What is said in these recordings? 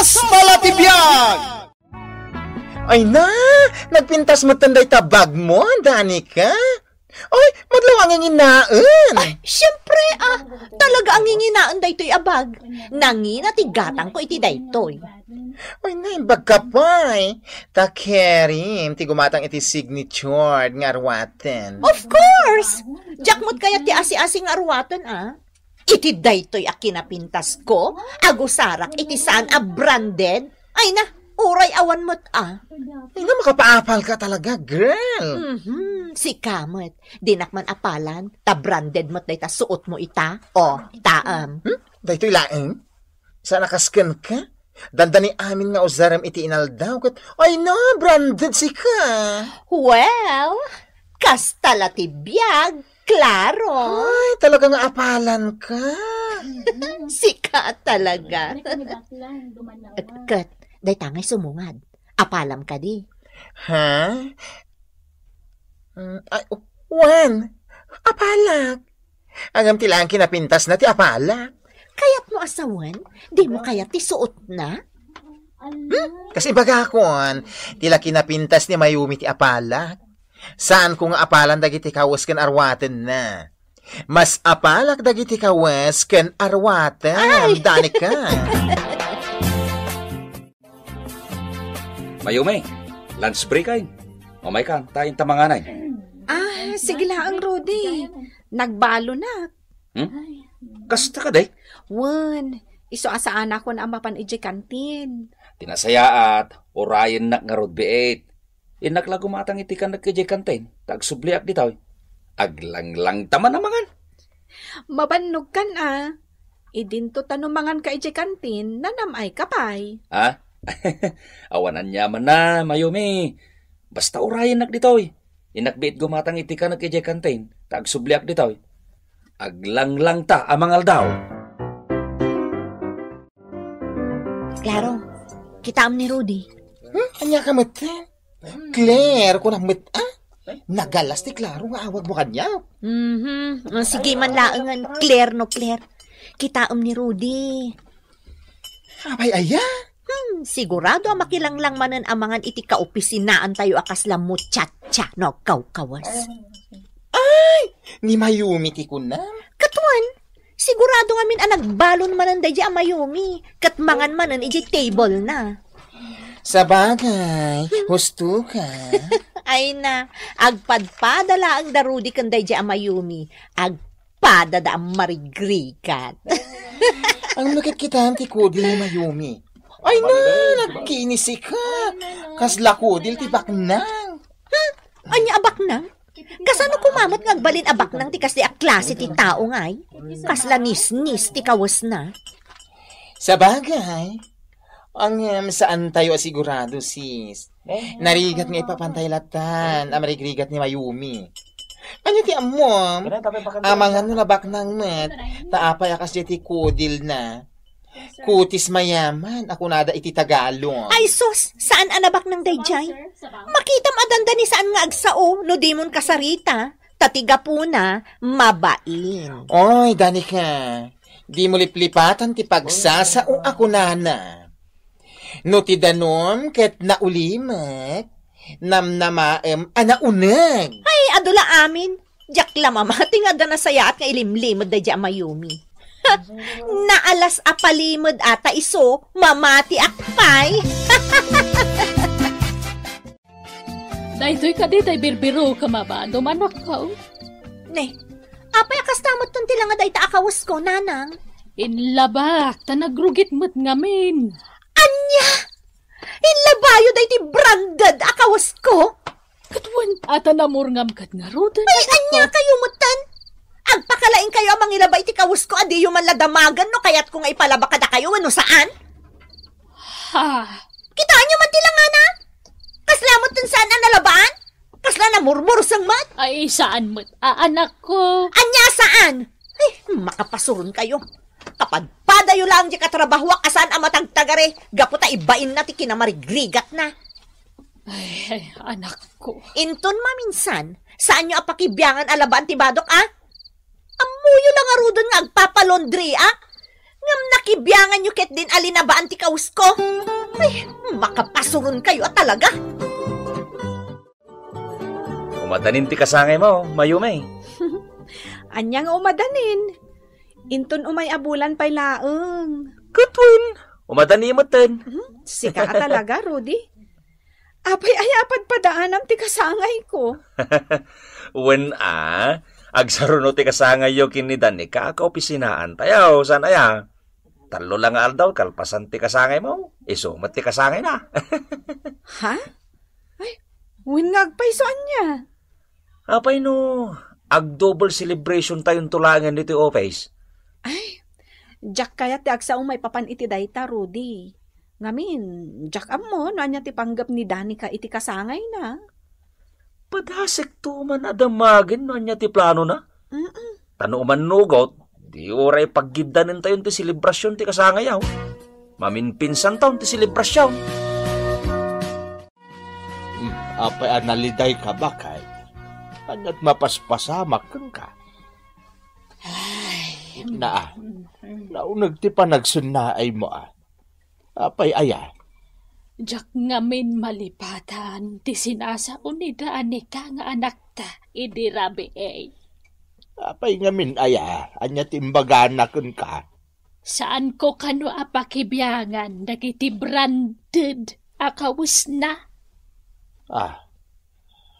Kas palatibiyag! Ay na, nagpintas mo tanday tabag mo, Danica. Ay, madlawang ang inaan. Ay, siyempre talaga ang nginginaan daytoy abag. Nangina ti gatang ko iti daytoy. Ay na, bagka pa eh. Ta Kerim, ti gumatang iti signature nga arwaten. Of course! Jakmot kaya ti asi-asing arwaten Iti daytoy a kinapintas ko, agusarak iti saan a branded. Ay na, uray awan mo't Ay na, makapaapal ka talaga, girl. Si kamot, dinakman apalan, ta branded mo't day ta suot mo ita, o taam. Daytoy laeng? Saan nakaskan ka? Dandani amin nga uzaram iti inaldaw kat, ay na, branded si ka. Well, kastalati biyag, klaro. Ay, talaga nga apalan ka. Sika talaga. Kat, day tangay sumungad. Apalam ka di. Ha? Ay, Juan, apalak. Agam tilaan kinapintas na ti apalak. Kaya't mo asawan, di mo kaya ti suot na? Kasi baga kon, tila kinapintas ni Mayumi ti apalak. Saan kung apalan dagiti kawas ken arwaten na? Mas apalak dagiti kawas ken arwaten, Danica. Mayumi, lunch break ay. Umay ka, tayong tamanganay. Sige lang, Rudy. Nagbalo na. Kasta ka day? Wan, iso asaan ako na amapan iji kantin. Tinasayaat, orayan na nga road beet. Inakla gumatang iti ka nagkajay kantin, tagsubliak di tao. Aglang-lang taman namangan. Mabanog kan Idinto tanumangan ka iji kantin, nanamay kapay. Awanan yaman na, Mayumi. Basta orayan nak di tao. Inakbiit gumatang iti ka nagkajay kantin, tagsubliak di tao. Aglang-lang ta amangal daw. Klaro, kitaam ni Rudy. Anya ka matan? Claire, kung namit, nagalas ti Klaro nga awag mo kanya. Sige man laangan, Claire no Claire. Kitaam ni Rudy. Abay, aya? Sigurado makilanglang manan amangan iti kaopisinaan tayo akaslam mo tsa-tsa no kaw-kawas. Ay, ni Mayumi ti kunam. Katuan, sigurado nga min nagbalon manan day a Mayumi. Katmangan manan iti table na. Sa bagay, husto ka. Ay na, agpadpadala ang darudi kanday di Mayumi. Agpadada ang marigrikat. Ang lukit kita ti kudil ni Mayumi. Ay na, nagkinisi ka. Kasla kudil ti baknang. Anya abaknang? Kasano kumamot ngagbalin abaknang ti kasi a klase ti tao ngay? Kasla nis-nis ti kawas na. Sa bagay, ang saan tayo asigurado, sis? Narigat nga ipapantay latan, amarigrigat ni Mayumi. Ano ti amom? Amangan no labak ng met, taapay akas ti kudil na. Kutis mayaman, ako nada iti Tagalog. Ay sus, saan anabak ng dayjay? Makitam adanda ni saan nga agsao, no di mon kasarita. Tatiga po na, mabain. Oy, Danica, di mo liplipatan ti pagsasao ako nana. No ti danom ket naulimak, namnamaem anauneg. Ay, adula amin. Diyak lamamating adana saya at nga ilimlimod da di Mayumi. Naalas apalimod ata iso, mamati akpay. Daytoy ka di, tay birbiro ka mabado, manak ka. Ne, apay akastamot ton tila nga day ta akawas ko, nanang. Inlabak, tanagrugit mo't ngamin. Anya! Inlabayo day ti branded akawas ko. Katwan, ata namurngam kat nga rodan. Ay, anya kayo mutan. Agpakalain kayo amang ilabay ti kawas ko, adi yung manladamagan, no? Kaya't kung ay palaba kada kayo, ano saan? Kitaan nyo man tila nga na? Kaslamot dun saan na nalabaan? Kasla na murmur sang mat? Ay, saan mo't? Anak ko. Anya saan? Ay, makapasurun kayo. Kapag padayo lang di katrabaho, asan ang matagtagare, gaputa ibain na ti kinamarigrigat na. Ay, anak ko. Inton maminsan, saan nyo apakibyangan alabaan ti badok, Amuyo lang arudon nga agpapalondri, Ngam nakibiyangan nyo ket din alinabaan ti kaus ko. Ay, makapasurun kayo talaga. Umadanin ti kasangay mo, Mayumi. Anyang umadanin. Inton umay abulan pa'y laeng. Katwin, umadani mo ten. Sika ka talaga, Rudy. Apay ayapad padaanam ti kasangay ko. When agsaro ti kasangay yo kinidan ni kaka-opisinaan tayaw, san aya? Talo lang aldaw, kalpasan ti kasangay mo. Isumat ti kasangay na. Ha? Ay, winagpay so anya. Apay no, ag-double celebration tayong tulangan dito office. Ay, Jack kaya ti agsa umay papan iti dayta, Rudy. Ngamin, Jack amo, no anya ti panggap ni Danica iti kasangay na. Padasek to man adamagin no anya ti plano na. Tano man nugot, di oray paggidanin tayo ti selebrasyon ti kasangay yaw. Maminpinsan taon ti selebrasyon. Apay analiday ka ba kay? Anat mapaspasamak ka. Ay, naunag ti panagsunaay mo Apay aya. Jak ngamin malipatan, ti sinasaon ni Danica nga anak ta, idi rabi Apay ngamin aya, anya timbagana ka. Saan ko kano apakibyangan, dagiti branded, akawis na.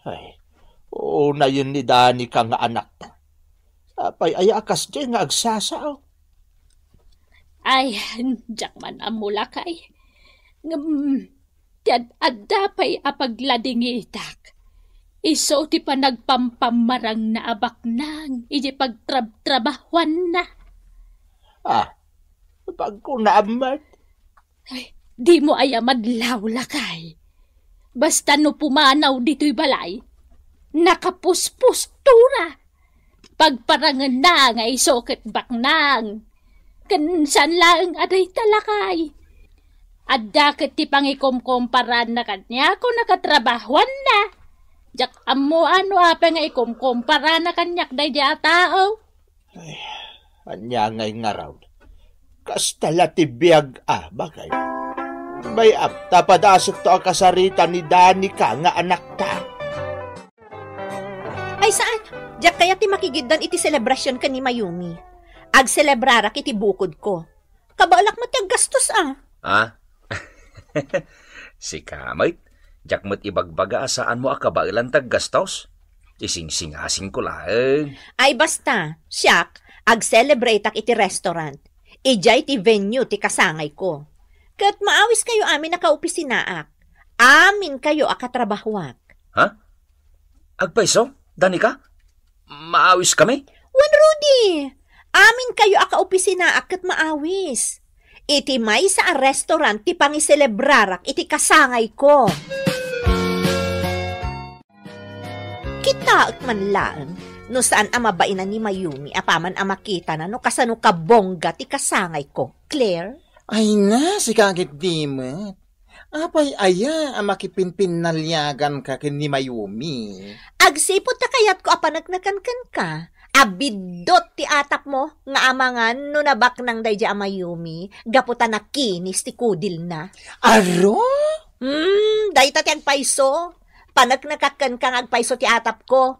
Ay, oo na yun ni Danica nga anak ta. Apay aya akas di nga agsasaw. Ay, jak man amula kay. Tiyan adapay apagladingitak. Iso ti pa nagpampamarang na abak nang, iji pagtrabahuan na. Pag ko naamat. Ay, di mo ay amadlaw lakay. Basta no pumanaw dito'y balay, nakapuspustura. Pagparangan na nga isokit baknang. Kansan lang aday talakay. Adakit ti pangikomkomparan na kanya kung nakatrabahuan na. Jak amo ano apa nga ikomkompara na kanyak day diya tao. Ay, anya ngay nga raw. Kastala ti biyag bagay. May tapadasok to ang kasarita ni Danica nga anak ta. Ay saan? Diyak kaya ti makigiddan iti selebrasyon ka ni Mayumi. Ag-celebrarak iti bukod ko. Kabalak mo ti gastos Si kamay, jak mo't ibagbaga saan mo akabailan taggastos. Ising-singasing ko lang. Ay basta, siyak, ag-celebrate ak iti restaurant. Ijay ti venue ti kasangay ko. Kat maawis kayo amin nakaopisinaak. Amin kayo akatrabahuak. Ha? Agpaiso? Danica? Maawis kami? Wan Rudy! Amin kayo akaopisinaak kat maawis. Iti may sa restaurant ti pangiselebrarak iti kasangay ko. Kita at manlaan, no saan amabainan ni Mayumi apaman amakita na no kasano kabongga ti kasangay ko. Claire? Ay na, si kakit dimet. Apay aya, amakipinpinalyagan ka kin ni Mayumi. Agsipot na kayat ko apanagnakan ka. Abidot ti atap mo, nga amangan no nabak nang dayja Mayumi, gaputa na kinis ti kudil na. Aro? Dayta ti agpaiso. Panagnakakan kang agpaiso ti atap ko.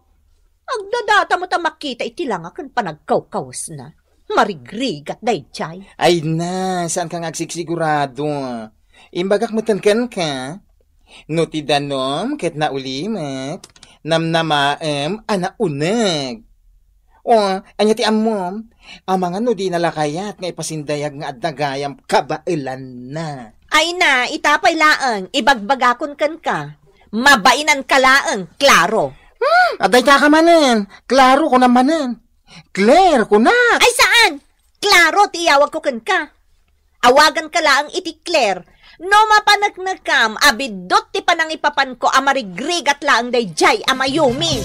Agdadata mo ta makita iti lang akan panagkaw-kawas na. Marigrigat dayjay. Ay na, saan kang agsiksigurado? Imbagak mo tankan ka. No ti danom, ket na ulimek, namnamaem, anauneg. O, anya ti amom, amanga no di nalakayat nga ipasindayag nga adagayam kabailan na. Ay na, itapay laang, ibagbagakon kan ka. Mabainan ka laang, klaro. Aday ka manen, klaro ko namanen. Claire ko na. Ay saan? Klaro, tiyawag ko kan ka. Awagan ka laang iti Claire. No mapanagnagkam, abidot ti panangipapan ko amarigrigat laang dayjay Mayumi.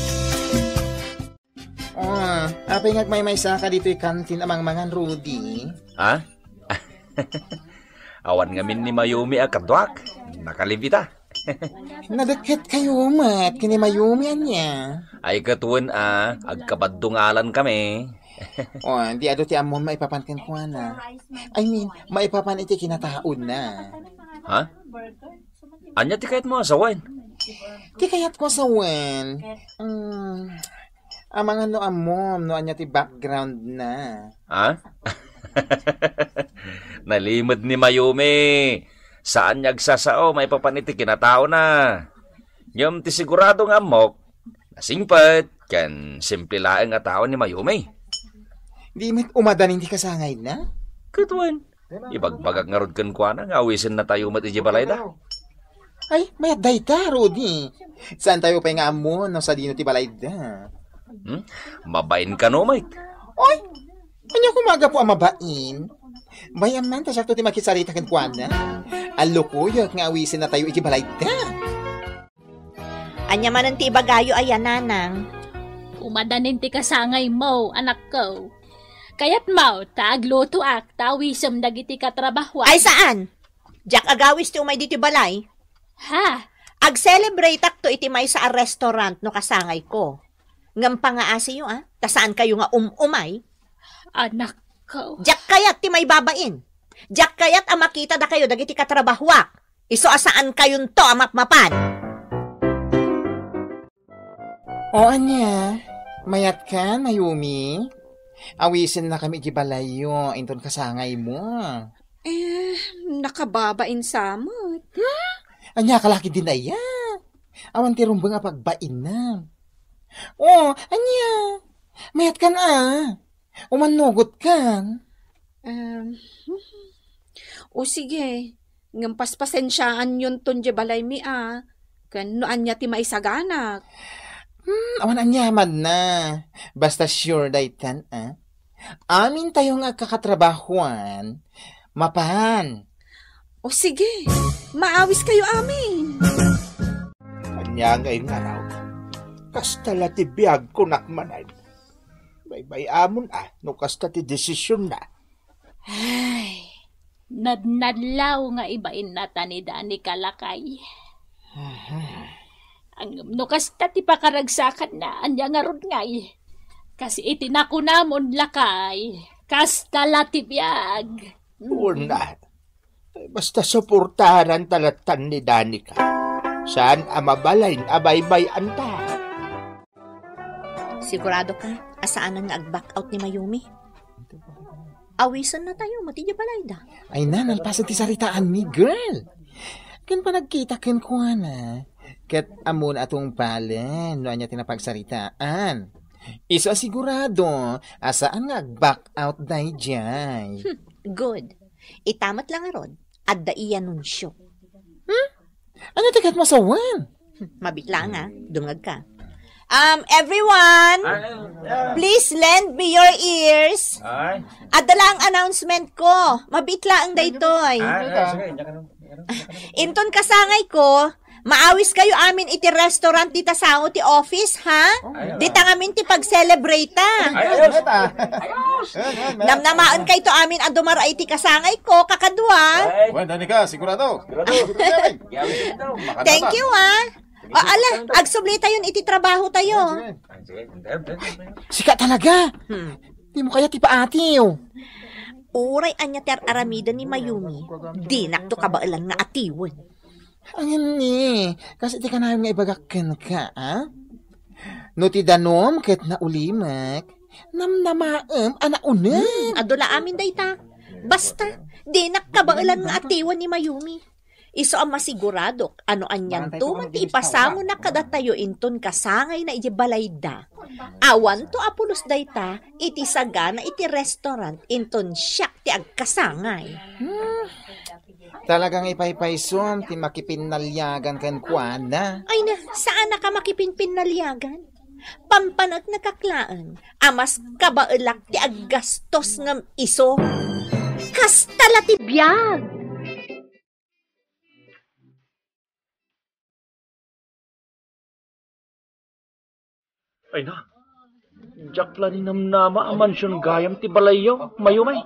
Apay ngagmay saka dito kantin amang mangan Rudy. Ha? Awan ngamin ni Mayumi akadwak. Nakalibita. Nadakit kayo mat, kini Mayumi anya. Ay katuan agkabadungalan kami. O, di ado ti amon maipapankin ko na. I mean, maipapan iti kinataon na. Ha? Anya ti kahit mo asawain? Di kayat ko sa wen. Ang mga no amom, no anya ti background na. Ha? Nalimod ni Mayumi. Saan nagsasao, may papaniti kinatao na. Yung ti sigurado nga mok, nasingpat, kan simple laeng nga tao ni Mayumi. Di met umadanin ti kasangay na? Kutuan. Ibagbagag nga rod kan kwa na, nga awisin na tayo mat iji balay da. Ay, mayat day ta, Rudy. Saan tayo pa nga amon, no sa dino ti balay da? Mabain ka no, Mike. Oy! Anya kumaga po ang mabain? Bayan man, ta siya to ti makisarita kan kwa na. Alo ko, yak nga awisin na tayo iji balay da. Anya man ang ti ibagayo ayan, nanang. Umadanin ti kasangay mo, anak ko. Kaya't mo, taagluto ak, tawisam dagiti katrabaho. Ay, saan? Jack agawis ti umay diti balay. Ha? Ag-celebrate ak to iti may sa restaurant no kasangay ko. Ngam pa nga asi yung ta saan kayo nga umay? Anak ko. Jack kayat ti may babain. Jack kayat makita da kayo dagiti katrabahwak. Iso asaan kayon to amapmapan. O anya, mayat ka, Mayumi? Awisin na kami iti balayo, inton kasangay mo. Nakababain samot. Anya kalaki din aya. Awan ti rumbang nga pagbain na. O, anya, mayat ka na. Umanugot ka. O sige, ngam paspasensyaan yun ton je balay mi Kan noan niya ti maisaganak. Awan anyaman na. Basta sure daytan, Amin tayo nga kakatrabahuan. Mapahan. O sige, maawis kayo amin. Anya ngayong araw. Kastala ti biyag ko nakmanan. Bay amon no kasta ti desisyon na. Ay, nadnadlaw nga ibain na tanida ni Kalakay. Ang nukasta ti pakaragsakan na, anya nga rod ngay. Kasi itinako namon lakay, kasta latibiyag. Una, basta suportahan talatan ni Danica. Saan amabalain abay-bay anta? Sigurado ka, asaan ang nag-back out ni Mayumi? Awisan na tayo, matidya balay da. Ay na, nalpasan ti saritaan mi, girl. Kan pa nagkita ken ko na. Ket amon atong palen, no anya tinapagsaritaan. Iso asigurado, asaan nga back out day jay. Good. Itamat lang aron, adda iya nunsyo. Ano tikat mo sa wan? Mabitla nga, dungag ka. Everyone, please lend me your ears. Adala ang announcement ko. Mabitla ang daytoy. Inton kasangay ko, maawis kayo amin iti restaurant dita sa ti office, ha? Dita ngamin ti pag-celebrate ta. Namnamaan kay to amin ang dumara iti kasangay ko, kakadwa. Well, Danica, sigurado. Thank you, ha? O, ala, agsubli tayo iti trabaho tayo. Sika talaga. Di mo kaya ti paatiw. Uray anya ter aramida ni Mayumi. Di nakto kabailan nga atiwan. Angin ni, kasi ti ka na nga ibagakken ka, No ti danom ket na ulimak, namnamaem anauneng. Adula amin dayta. Basta, di nakabailan nga atiwan ni Mayumi. Iso ang masigurado, ano anyan to, manti ipasamo na kadatayo inton kasangay na iti balayda. Awan to apulos dayta, iti sagana iti restaurant, inton siyak ti agkasangay. Talagang ipaypaysom, ti makipinalyagan ken kuana. Ay na, saan na ka makipinpinalyagan? Pampanag nakaklaan, amas kabaelak ti aggastos ngam iso. Kastala ti biyag! Ay na, Jack plani namnama ang mansyon gayam ti balayo, Mayumay.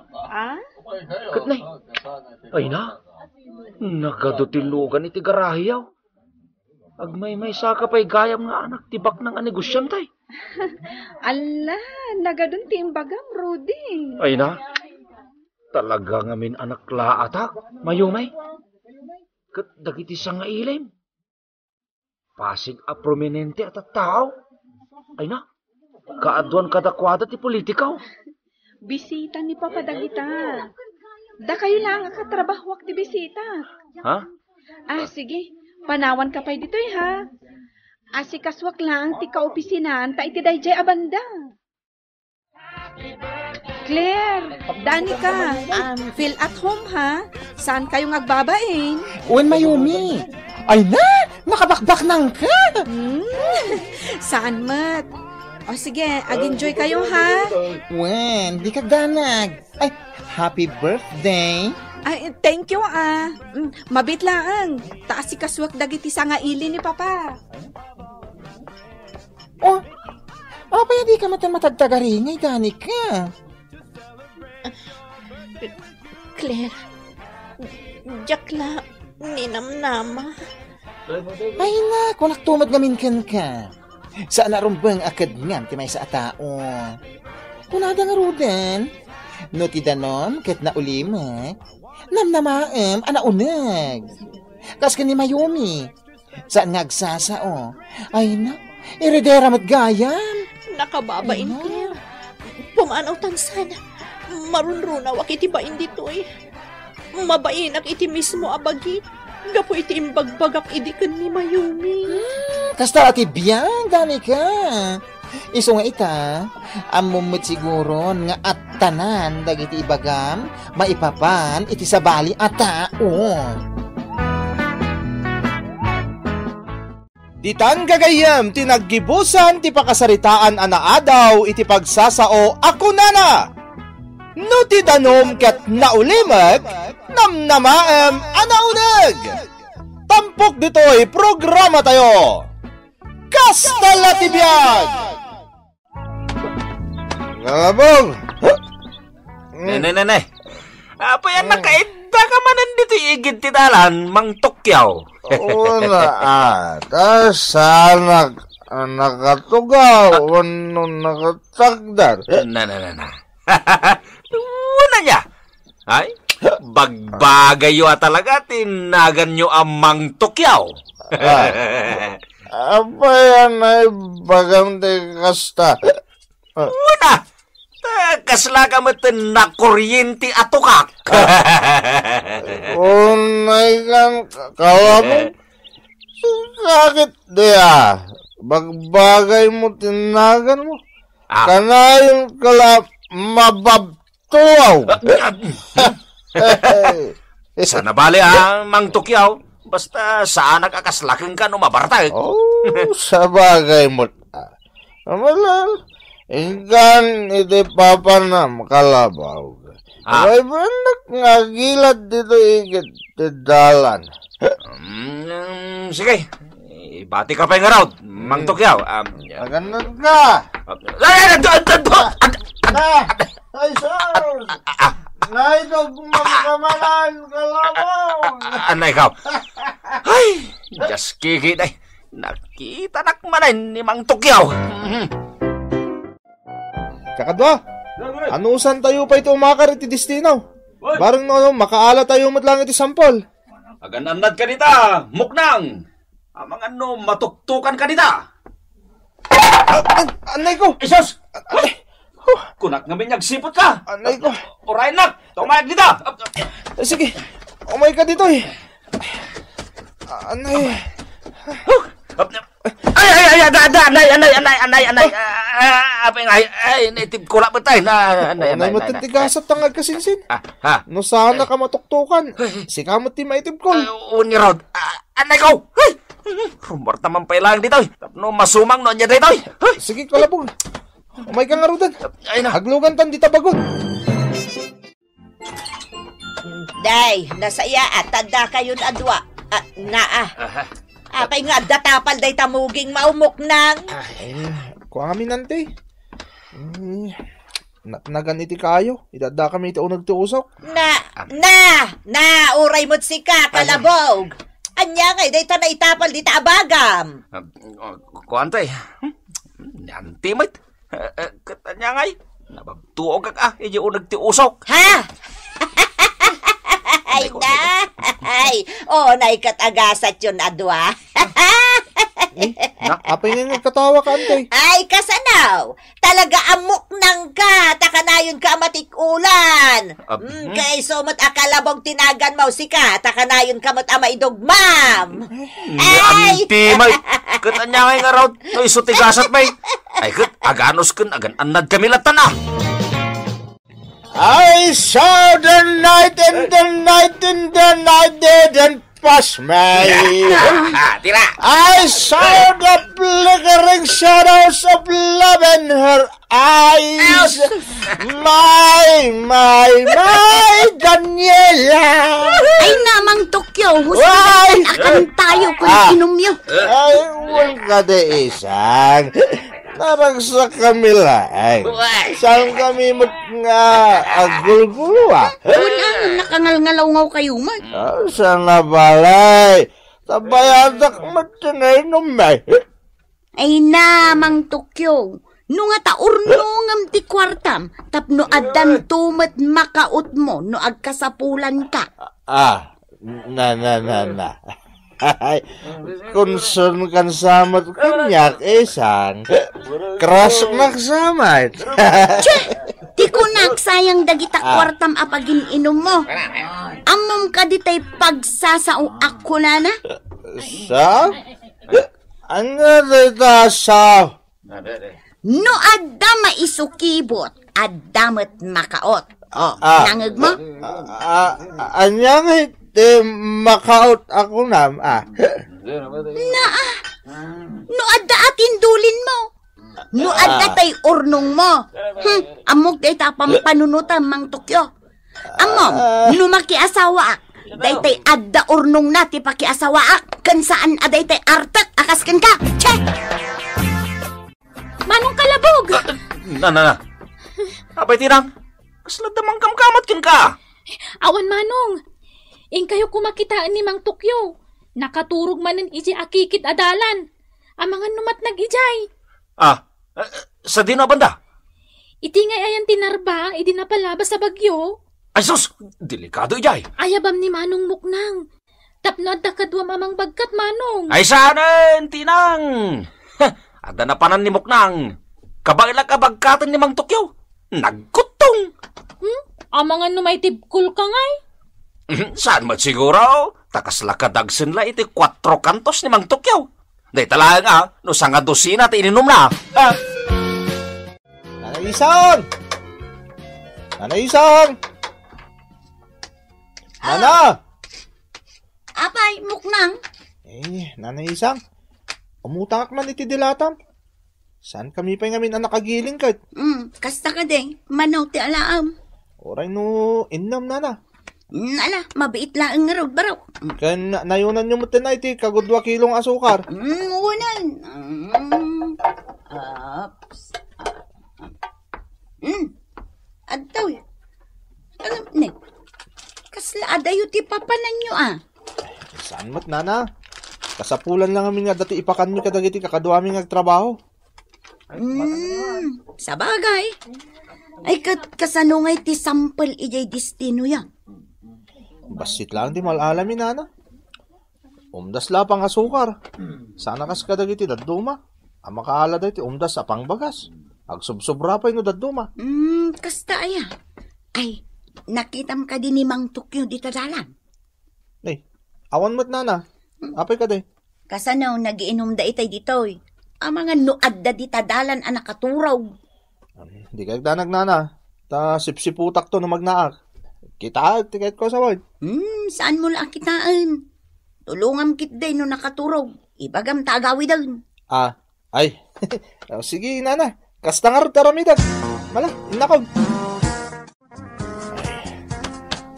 Katnay, ay na, nakadutilugan iti garahiyaw. Agmay-may saka pa'y gayam nga anak tibak ng anegosyan tay. Ala, nagadun timbagam, Rudy. Ay na, talaga ngamin anak laatak, mayumay. Kat dagiti sa nga ilim. Pasig a prominente at tao. Ay na, kaaduan kadakwada ti politikaw. Bisita ni Papa Dagita. Da kayo lang katrabahwak ti bisita. Ha? Sige. Panawan ka pa dito ha. Kaswak lang ti kaopisinan ta iti dayjay abanda. Claire, Danica, feel at home ha. Saan kayo ngagbabain? Uwan, Mayumi. Ay na, nakabakbak nang ka. Saan mat? Sige, ag-enjoy kayo ha. Uwan, di kagdanag. Ay, happy birthday. Thank you mabit lang. Taas si kaswak dagiti sa nga ili ni Papa. Paya di ka matagtagaringay, Danica. Claire, jakla, ninamnama. Ay na, kung naktumad ngamin ka. Saan narumbang akad nga, ti may sa atao. Kunada nga rudan, no ti danom, ket na ulima, namnamaam, anaunag. Kas ka ni Mayumi, saan nga agsasao. Ay na, iredera mat gayam. Nakababain, Claire. Pumanaw tansan. Marunrunaw iti bain dito Mabainak iti mismo abagit. Gapo iti imbagbagak idikan ni Mayumi. Kasta ati biyang, Danica. Iso nga ita, amumot siguro nga at tanan dagiti ibagam, maipapan iti sabali at tao. Ditan gagayam tinaggibusan ti pakasaritaan anaadaw iti pagsasao ako nana. No ti danom ket naulimag namnamaem anauneg. Tampok ditoy programa tayo. Kastala ti biag. Galabong. Nay. Apa yan nakaida ka man nandito igid ti dalan, Mang Tokyaw. Una sana nakatugaw no nakatagdar. Na. Una niya. Ay, bagbagay yo talaga tinagan nyo ang Mang Tokyaw. Apa yan ay bagam ti kasta? Una, kasla ka mo na kuryente atukak. Unay kan kalabong sakit dia. Bagbagay mo tinagan mo. Kanayon kala mababtuaw. Sana bali Mang Tokyaw. Basta saan nagkakaslaking ka no mabartay. Sa bagay mo. Amalal. Ingkan iti papanam kalabaw. Ay banak nga gilad dito igit ti dalan. Sige. Ibati ka pa yung araw, Mang Tokyaw. Ganun ka. Ay, sir. Ito gumamkamalan kalabaw. Ano ikaw? Ay, just kiki na. Nakita nakmanan ni Mang Tokyaw. Kakadwa, anusan tayo pa ito umakar iti destino? Barang makaala tayo matlang iti sampol. Agananad ka nita, muknang. Amang ano, matuktukan ka nita. Anay ko! Isos! Kunak nga minyag-sipot ka. Anay ko! Orayan nak, tumayag nita. Sige, umay ka dito Anay. Anay. Apeng ay native ko lang batay na anay matitigasat tangag kasinsin. No sana ka matuktukan. Sikamot ti maitib ko. Unirod. Anay ko. Rumor naman pa ilang dito. No masumang no niya dito. Sige kalabog. Umay ka nga rudan. Haglugan tan di tabagon. Day, nasaya at tanda kayo na adwa. Apay nga datapal day tamuging maumok nang. Kuha kami nante. Naganiti kayo. Idada kami ito nagtuusok. Uray mo't sika, kalabog. Anya kay day ta na itapal di ta abagam. Kuantay. Nanti, mate. Katanya ngay, nabagtuog ka iyo nagtiusok. Ha? Ay na! Ay, naikatagasat yun, adwa. Apay nga katawa ka, antay. Ay, kasanaw! Talaga amok nang ka! Takanayon ka matikulan! Kay sumot akalabong tinagan mo si ka, takanayon ka mat ama idugmam! Ay! Anti, may! Katanya ngay nga raw, no isutigasat, may! Ay, aganos kun, agan anad kami latan I saw the night and the night and the night didn't pass me. Tira! I saw the flickering shadows of love in her eyes. My, Daniela. Ay namang Tokyo, Why? husagan akan tayo kung inom niyo. Ay, wala ka de isang. Naragsak kami lang. Saan kami nga agul-gulo Wala, nakangal-ngalaw kayo man. Sana balay. Tabayadak matinay numay. Ay namang Tokyo, no nga taurnongam ti kwartam, tapno adan tumet makaot mo no agkasapulan ka. Na. Ay, concern kan samat kanyak isang. Keras nagsamat. Di ko nagsayang dagita kwartam apagin inom mo. Amom ka ditay pagsasao ako na na. Sa? Ano dito sa? No adda maisukibot, addamet makaot. Nangag mo? Anyang iti makaut ako nam, No adda atin dulin mo. No adda tay urnong mo. Amog day tapang panunutan mang Tokyo. Amom, no makiasawa ak. Day tay adda urnong na ti pakiasawa ak. Kan saan aday tay artak akas kan ka. Che! Manong kalabog! Na. Abay, Tirang. Kasla damang kamkamat kin ka. Awan manong. In kayo kumakitaan ni Mang Tokyo. Nakaturog manen iji akikit adalan. Ang mga numat nag-ijay. Sa dino banda? Iti ngay ayan tinarba, idi na palabas sa bagyo. Ay, sus! Delikado ijay. Ayabam ni Manong Muknang. Tapno adda kadwam amang bagkat Manong. Ay, saanen, Tinang! Ada na panan ni Muknang. Kabaila kabagkatan ni Mang Tokyo. Nagkutong! Amangan no may tibkul ka ngay. Saan mo siguro? Takas lakadagsin la iti 4 kantos ni Mang Tokyo. Day talaga no sanga dosina ti ininom na. Nanay Isang! Nana! Apay, Muknang. Nanay Isang. Umutang man iti dilatam. Saan kami pa ngamin ang nakagiling ka? Kasta ka din. Manaw ti alaam. Oray no, innam nana. Nala, mabiit laang nga raw baraw. Kan nayunan nyo mo tinay ti kagod 2 kilong asukar. Unan. Adtaw. Alam, ne. Kasla adayo ti papanan nyo Saan mat nana? Kasapulan lang kami nga dati ipakan mi kadagiti kakaduami nga trabaho. Sa bagay. Ay kasanungay ti sampel ijay destino yan. Basit lang di malalamin nana. Umdas la pang asukar. Sana kas kadagiti daduma. Ang makaala dahi ti umdas sa pangbagas. Agsubsobra pa no daduma. Kasta aya. Ay, nakitam ka din ni Mang Tokyo di tadalan. Awan mo't nana. Apay ka day. Kasanaw nagiinom da itay ditoy. Ang mga nuad da di tadalan ang nakaturaw. Di ka danag nana. Ta sipsiputak to na magnaak. Kita, tiket ko sa wad. Saan mo lang kitaan? Tulungam kit day no nakaturaw. Ibagam tagawi daw. Ay. Sige nana. Kastangar taramidag. Mala, inakog.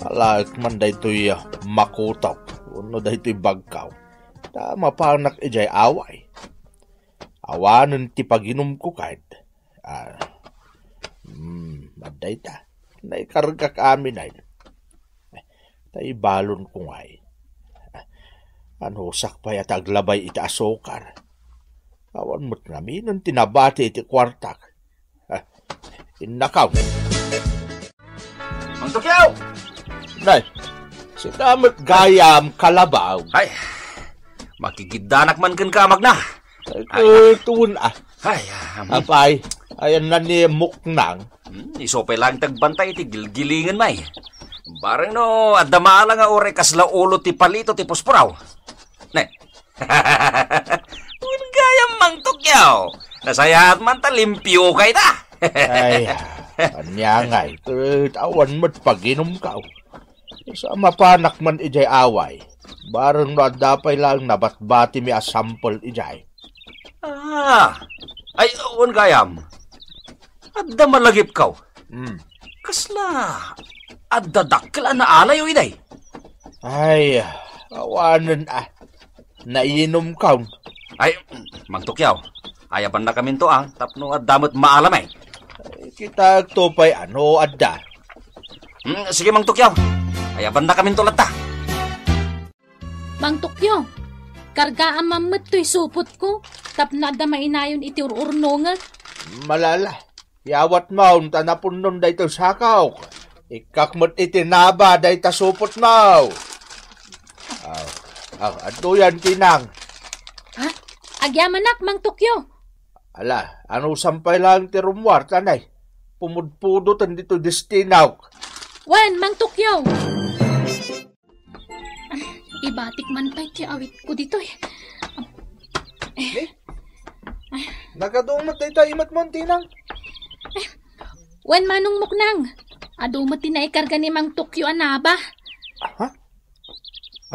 Alaik man day to'y makutap. Uno day to'y bagkaw. Tama pa nak ijay away. Awanan ti paginom ko kahit. Maday ta. Naikarga ka amin ay. Tay balon ko ngay. Ano sak pa yata aglabay ita asokar. Awan mo't namin ang tinabati iti kwartak. Inakaw. Mang Tukyaw! Nay, si damat gayam kalabaw. Ay, makikidanak man kan kamag na. Ay, tuun Ay, Apay, ayan na ni Muknang. Isopay lang tagbantay iti gilgilingan may. Barang no, adama lang nga ore kasla ulo ti palito ti puspuraw. Ne. Gayam Mang Tukyaw. Nasayahat man ta limpyo kay ta. Ay, anyangay. Awan mo't pag-inom ka. Sa mapanak man ijay away. Barang no adapay lang nabatbati mi asampol ijay. Ay, on gayam. Adda malagip kaw. Kasla, adda dakkel na alay o iday. Ay, awanan nainom ka. Ay, Mang Tukyaw. Ayaban na kami to tapno adamot maalamay. Ay, kita tupay adda. Sige Mang Tukyaw. Ayaban na kami to lata. Mang Tukyaw, kargaan mamit to'y supot ko. Tapno adda mainayon iti ururnonga. Malala. Yawat maun tanapunon day to sakaw. Ikakmot itinaba day tasupot mau. Ato yan tinang. Ha? Agyamanak, Mang Tukyaw. Ala, ano sampay lang ti rumwar tanay. Pumudpudutan dito destinaw. Wan, Mang Tukyaw. Ibatik man pa iti awit ko dito eh. Nagadumot day tayo imat mo tinang. Wan manong Muknang. Adumot tinaikarga ni Mang Tukyaw anaba. Ha?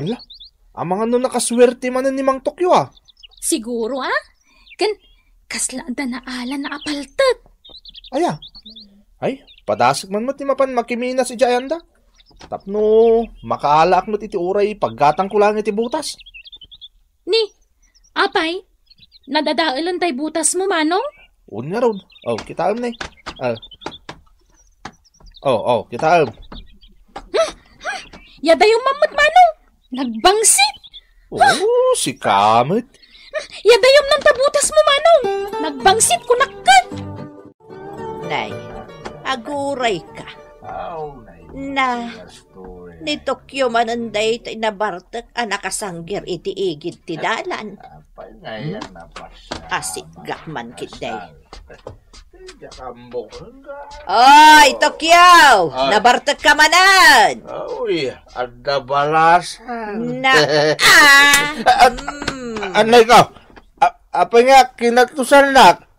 Ala, ang mga no nakaswerte man ni Mang Tukyaw Siguro kasla na ala na apaltag. Ay, padasik man mo ti mapan makimina si Jayanda. Tapno, makaalak mo iti uray paggatang ko lang iti butas. Ni, apay, nadadailan tay butas mo manong? Unya ron. Kita na kita Yada yung mamut manong. Nagbangsit. Si Kamit. Yada yung nang tabutas mo manong. Nagbangsit kunakad. Nay, aguray ka. Na, ni Tokyo mananday nabartak nakasanggir iti igid ti dalan. Asigak man kitday. Oy, Tokyo! Nabartak ka manan! Uy, ada balasan. Anay ka, apa nga kinatusan nak?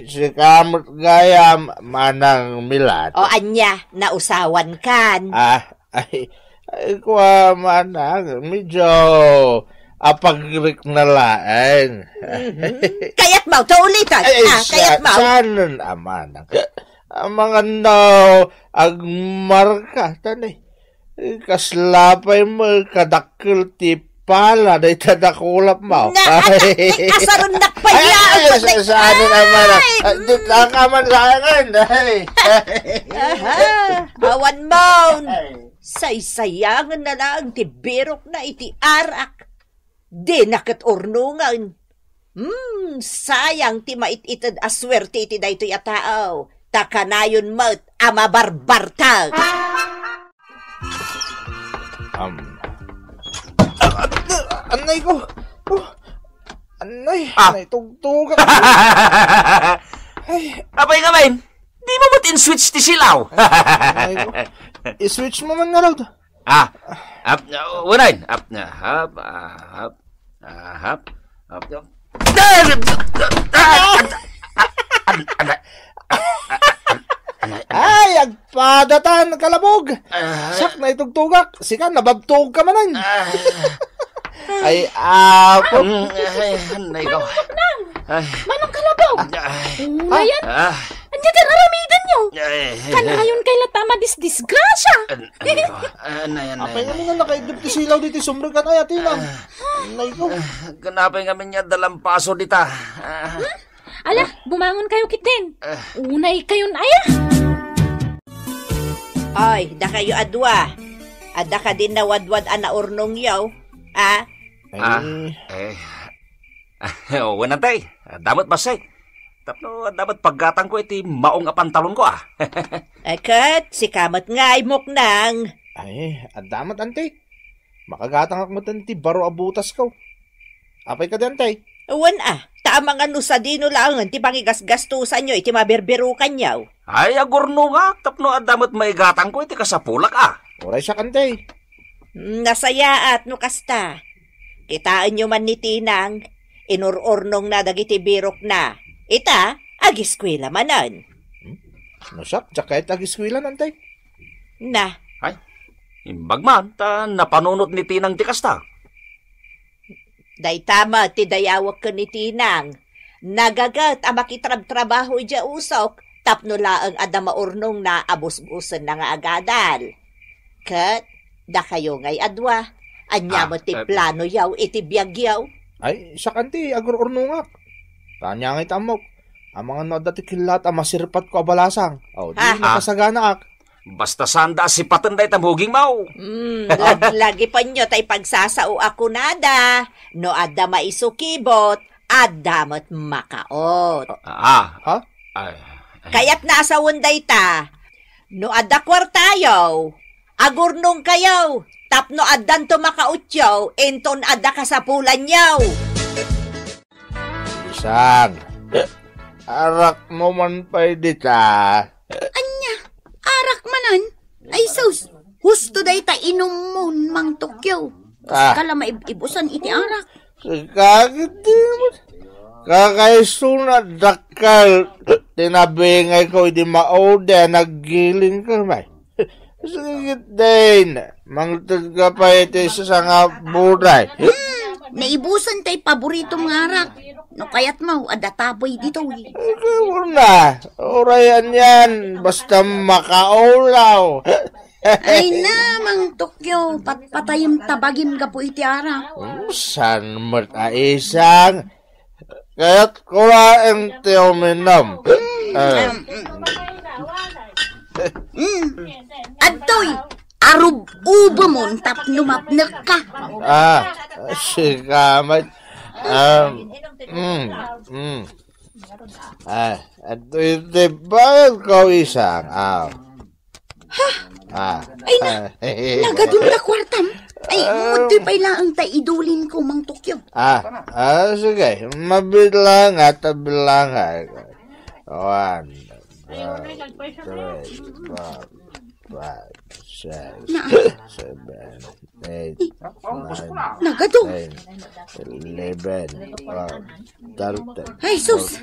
Si Kamot gayam manang milat. O anya, nausawan kan. Ay, kwa manang, medyo apagrik na laeng. Kaya't mau, ulitan. Kaya't mau. Sanon amanang. Ang mga no, agmarka, tanay. Kaslapay mo, kadakil pala, day tadakulap mo. Asaron nakpaya. Sanon amanang. Dito ang kaman sa akin. Awan mo. Saysayangan na lang ti birok na iti arak. Di nakat urnungan. Sayang ti maititad aswerte iti dayto yatao. Takanayon mo't amabarbartag. Anay ko. Anay, tugtog. Apay nga main, di mo ba't in-switch ti silaw? Anay ko. I-switch mo man nga raw. Unayin. Ay, agpadatan, kalabog. Sak na itugtugak. Sika, nababtog ka manan. Ay, ako. Anay ko. Manong kalabaw. Unayan. Andiyan ka aramidan nyo. Kanayon kay latama disgrasya. Apay nga mga nakaidip ti silaw dito sumber ka na yatinang. Anay ko. Ganapay nga niya dalampaso dita. Ala, bumangon kayo kitin. Unay kayon aya. Ay, da kayo adwa. Ada ka din na wadwad ana urnong yaw. Oo, tay. Damat basay. Tapno, dapat paggatang ko iti maong apantalon ko Ay kat, si kamat nga ay muknang. Ay, adamat, antay. Makagatang akmatan ti baro abutas ko. Apay ka di, antay. Awan tamang ano sa dino lang, ti pangigas-gastusan nyo, iti maberberukan nyaw. Ay, agurno nga. Tapno, damat maigatang ko iti kasapulak Oray siya, kantay. Nasaya at no kasta. Kitaan nyo man ni Tinang, inururnong na dagiti birok na. Ita, agiskwela manan. No siya, kahit agiswilan, antay. Na, Ay, imbag man, napanunot ni Tinang ti kasta. day tama ti dayawag ka ni Tinang. Nagagat ang makitrab-trabaho dya usok, tapno laang adama urnong na abus-busan na nga agadal. Kat, da kayo ngay adwa, anya mo ti plano yaw iti biyag yaw. Ay, siya kanti, agururnungak. Tanya nga itamok. Ang mga dati kilat, ang masirpat ko abalasang. Di nakasagana ak. Basta sanda si patenday tamhuging mau. Lagi pa nyo tay pagsasao ako nada. No adda maisukibot, adda mo't makaot. Ha? Ay. Kaya't naasawan day ta. No adda kwartayaw, agurnong kayaw. Tapno addan to makautyaw, enton adda kasapulan yaw. Isang. Arak mo man pwede ka. Anya, arak manan. Ay sus, husto day ta inom mo, Mang Tokyo. Kala maibusan iti arak. Kakiti mo. Kakaisunat dakal. Tinabingay ko, hindi maode, naggiling ka may. Sige din. Mangtag ka pa ito sa nga buray. Naibusan tay paborito ng arak. No kayat mo, adataboy dito. Ikaw na. Orayan yan. Basta makaulaw. Ay na, Mang Tokyo. Patayim tabagim ka po iti arak. San mo't aisang. Kaya't kulaeng tiyo minom. Adtoy, arub-ubo mo, tap numapnek ka. Sikamat. Ito iti bayad ko isang. Ay na, nagadun na kwartam. Ay, mutoy pa ilaang ta idulin ko, Mang Tokyo. Sige. Mabilang at bilang. 1, 2, 3, 4, 5, 6, 7, 8, 9, Nagado. 11, 12, Ay, sus.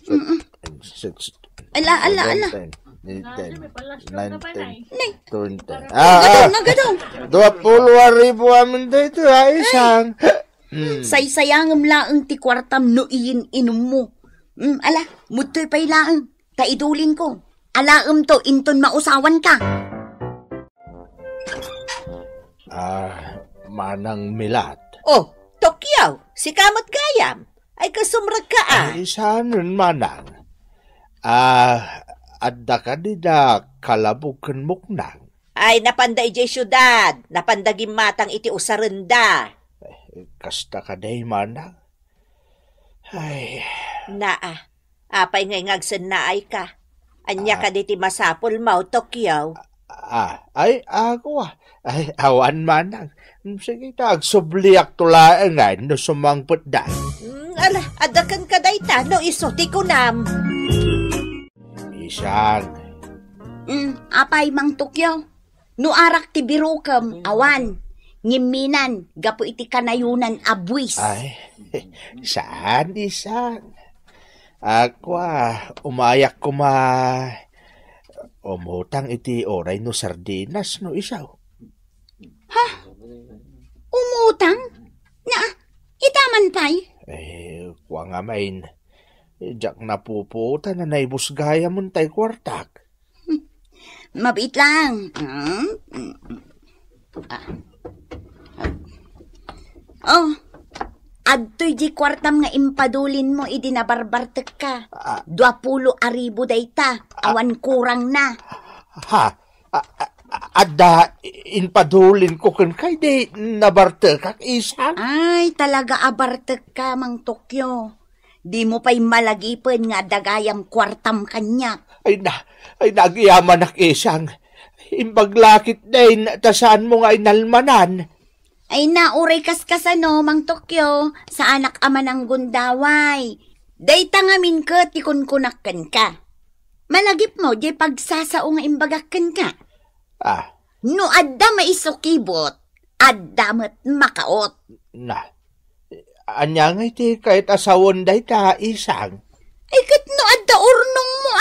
16, Ala. 17, 18, 19, 20. Nagado. 20,000 amin dito, isang. Say-sayangam laang ti kwartam no inom mo. Ala, mutoy pa ilaang. Taidulin ko. Alaam to, inton mausawan ka. Manang milat. Oh, Tokyaw, si kamat gayam. Ay kasumrag ka Ay, saan manang? Adda ka nida kalabukan muknang. Ay napanday jay syudad, napandagim matang iti usarenda. Kasta ka day manang. Ay, Apay ngay ngagsan na ay ka. Anya ka diti masapol mau, Tokyaw. ay, ako Ay, awan manang. Sige ta, agsubliak tulaan nga, no sumangpot da. Ala, adakan ka dayta, no isuti ko nam. Isang. Apay, Mang Tokyo. No arak ti birukam, awan. Ngiminan, gapo iti kanayunan abwis. Ay, saan isang? Ako umayak ko umutang iti oray no sardinas no isaw. Ha? Umutang? Itaman pa'y? Kuwa nga main. Diyak napuputa na naibusgaya mo tay kwartak. Mabit lang. Adto'y di kwartam nga impadulin mo, idinabarbartek ka. 20,000 dayta, awan kurang na. Ha? Ada, inpadulin ko kan kay di nabarte kak isang. Ay, talaga abartek ka, Mang Tokyo. Di mo pa'y malagipan nga dagayam kwartam kanya. Ay nagyaman ak isang. Imbaglakit din, tasaan mo nga inalmanan. Ay, nauray kaskasano, Mang Tokyo, sa anak ama ng gundaway. Day tangamin ka, tikunkunakan ka. Malagip mo, di pagsasao nga imbagakan ka. No adda maisukibot, adda mat makaot. Anya nga iti kahit asawon day ta isang. Kat no adda urnong mo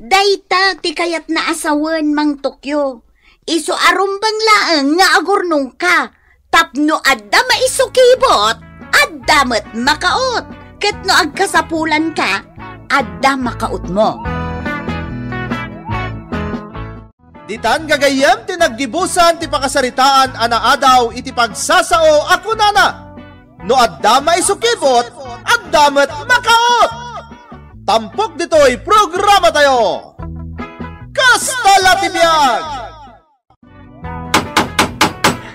Dayta ti kayat na asawan, Mang Tokyo. Iso arumbang laang nga agurnong ka. Tapno adda maisukibot, adda mat makaot. Kat no agkasapulan ka, adda makaot mo. Ditan gagayam ti nagdibusan ti pakasaritaan ana adaw iti pagsasao ako nana. No adda maisukibot, adda met makaot. Tampok ditoy programa tayo. Kastala ti biag.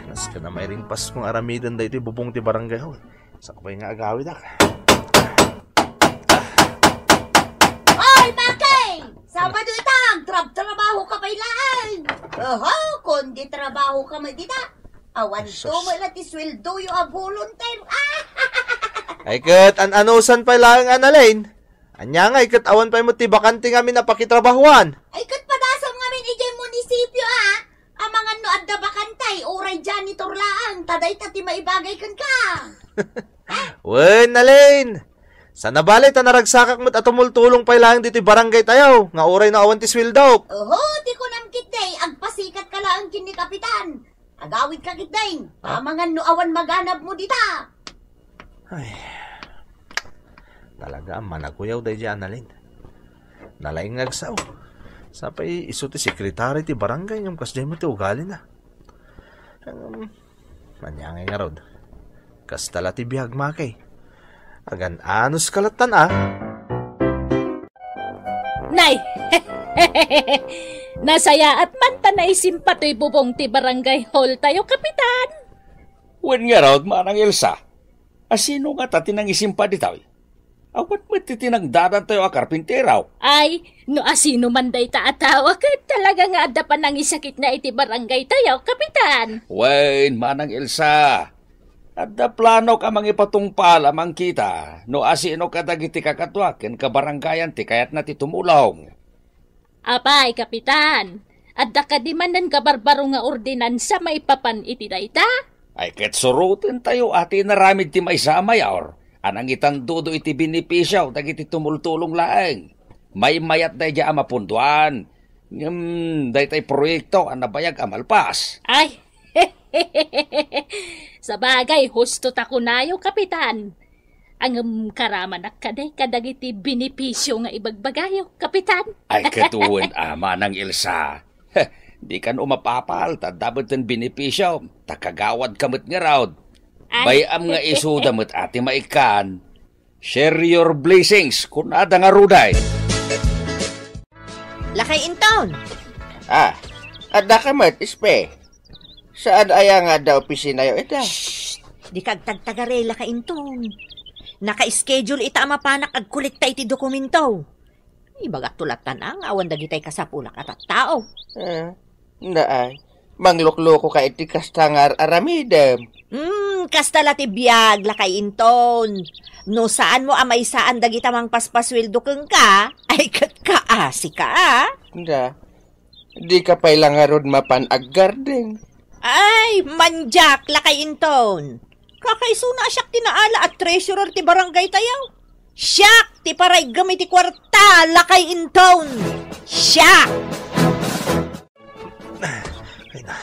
Nas ka na may ring pas kung aramidan da iti bubong ti barangay hall. Sakapay nga agawid ak. Oy, Bakay! Sabado itang, trabaho ka pa ilaan. Kundi trabaho ka mo dita. Awan to mo ila ti sweldo yung volunteer. Ay kat, anusan pa lang Annalyn. Anya nga, ikat awan pa mo ti bakante kami na pakitrabahuan. Ay kat padasam ngamin ijay munisipyo Amangan no adda bakantay, oray janitor laang, taday tati maibagay kan ka. Wen, Annalyn. Sa nabalay ta naragsakak mo't at tumultulong pa lang dito barangay tayo. Nga oray na awan ti sweldo. Di ko namkit day, agpasikat ka lang kini kapitan. Agawid ka kitday, amangan no awan maganap mo dita. Ay, talaga managuyaw day di Annalyn. Nalaing ngagsaw. Sapay iso ti sekretary ti barangay yung kasday mo ti ugali na. Manyangay nga rod. Kastala ti bihag makay. Agan anos kalatan Nay! Nasaya at man ta na isimpatoy bubong ti barangay hall tayo, kapitan. Wen nga raw, manang Elsa. Asino nga ta tinang isimpa di tayo? Awat mo titinagdadan tayo a karpinteraw. Ay, no asino man day ta atawa ka talaga nga adda pa nang isakit na iti barangay tayo, kapitan. Wen, manang Elsa. Adda plano ka mangipatungpal amang kita. No asino ka dagiti kakatwak ken kabarangayan ti kayat na ti tumulong. Apay, kapitan. Adda ka di man nan kabarbaro nga ordinansa maipapan iti dayta? Ay ket surutin tayo ati naramid ti maysa mayor. Anang itandudo iti binipisyaw dagiti tumultulong laeng. May mayat day di amapunduan. Day tay proyekto ang nabayag amalpas. Ay, sa bagay, husto ta kunayo, kapitan. Ang karamanak kaday kadagiti binipisyo nga ibagbagayo, kapitan. Ay katuwen ama ng Elsa. Di kan umapapal, tadabot ng binipisyo. Takagawad kamot nga raw. Bayam nga isuda mo't ati maikan. Share your blessings kung ada nga ruday. Lakay inton. Ada ka mat, ispe. Saan aya nga da opisina yo ita? Di kag tagtagarela ka inton. Naka-schedule ita mapanak ag kolekta iti dokumento. Ibagat tulatan ang awan dagitay kasapulak at tao. Ay. Manglukloko ka iti kastangar aramidem. Kastala ti biyag lakay inton. No saan mo amay saan dagita mang paspasweldo keng ka, ay kat kaasi ka Di ka pay lang arod mapan aggarden. Ay, manjak lakay inton. Kakaisuna siyak tinaala at treasurer ti barangay tayaw. Siyak ti paray gamit ti kwarta lakay inton. Siyak! Ay na,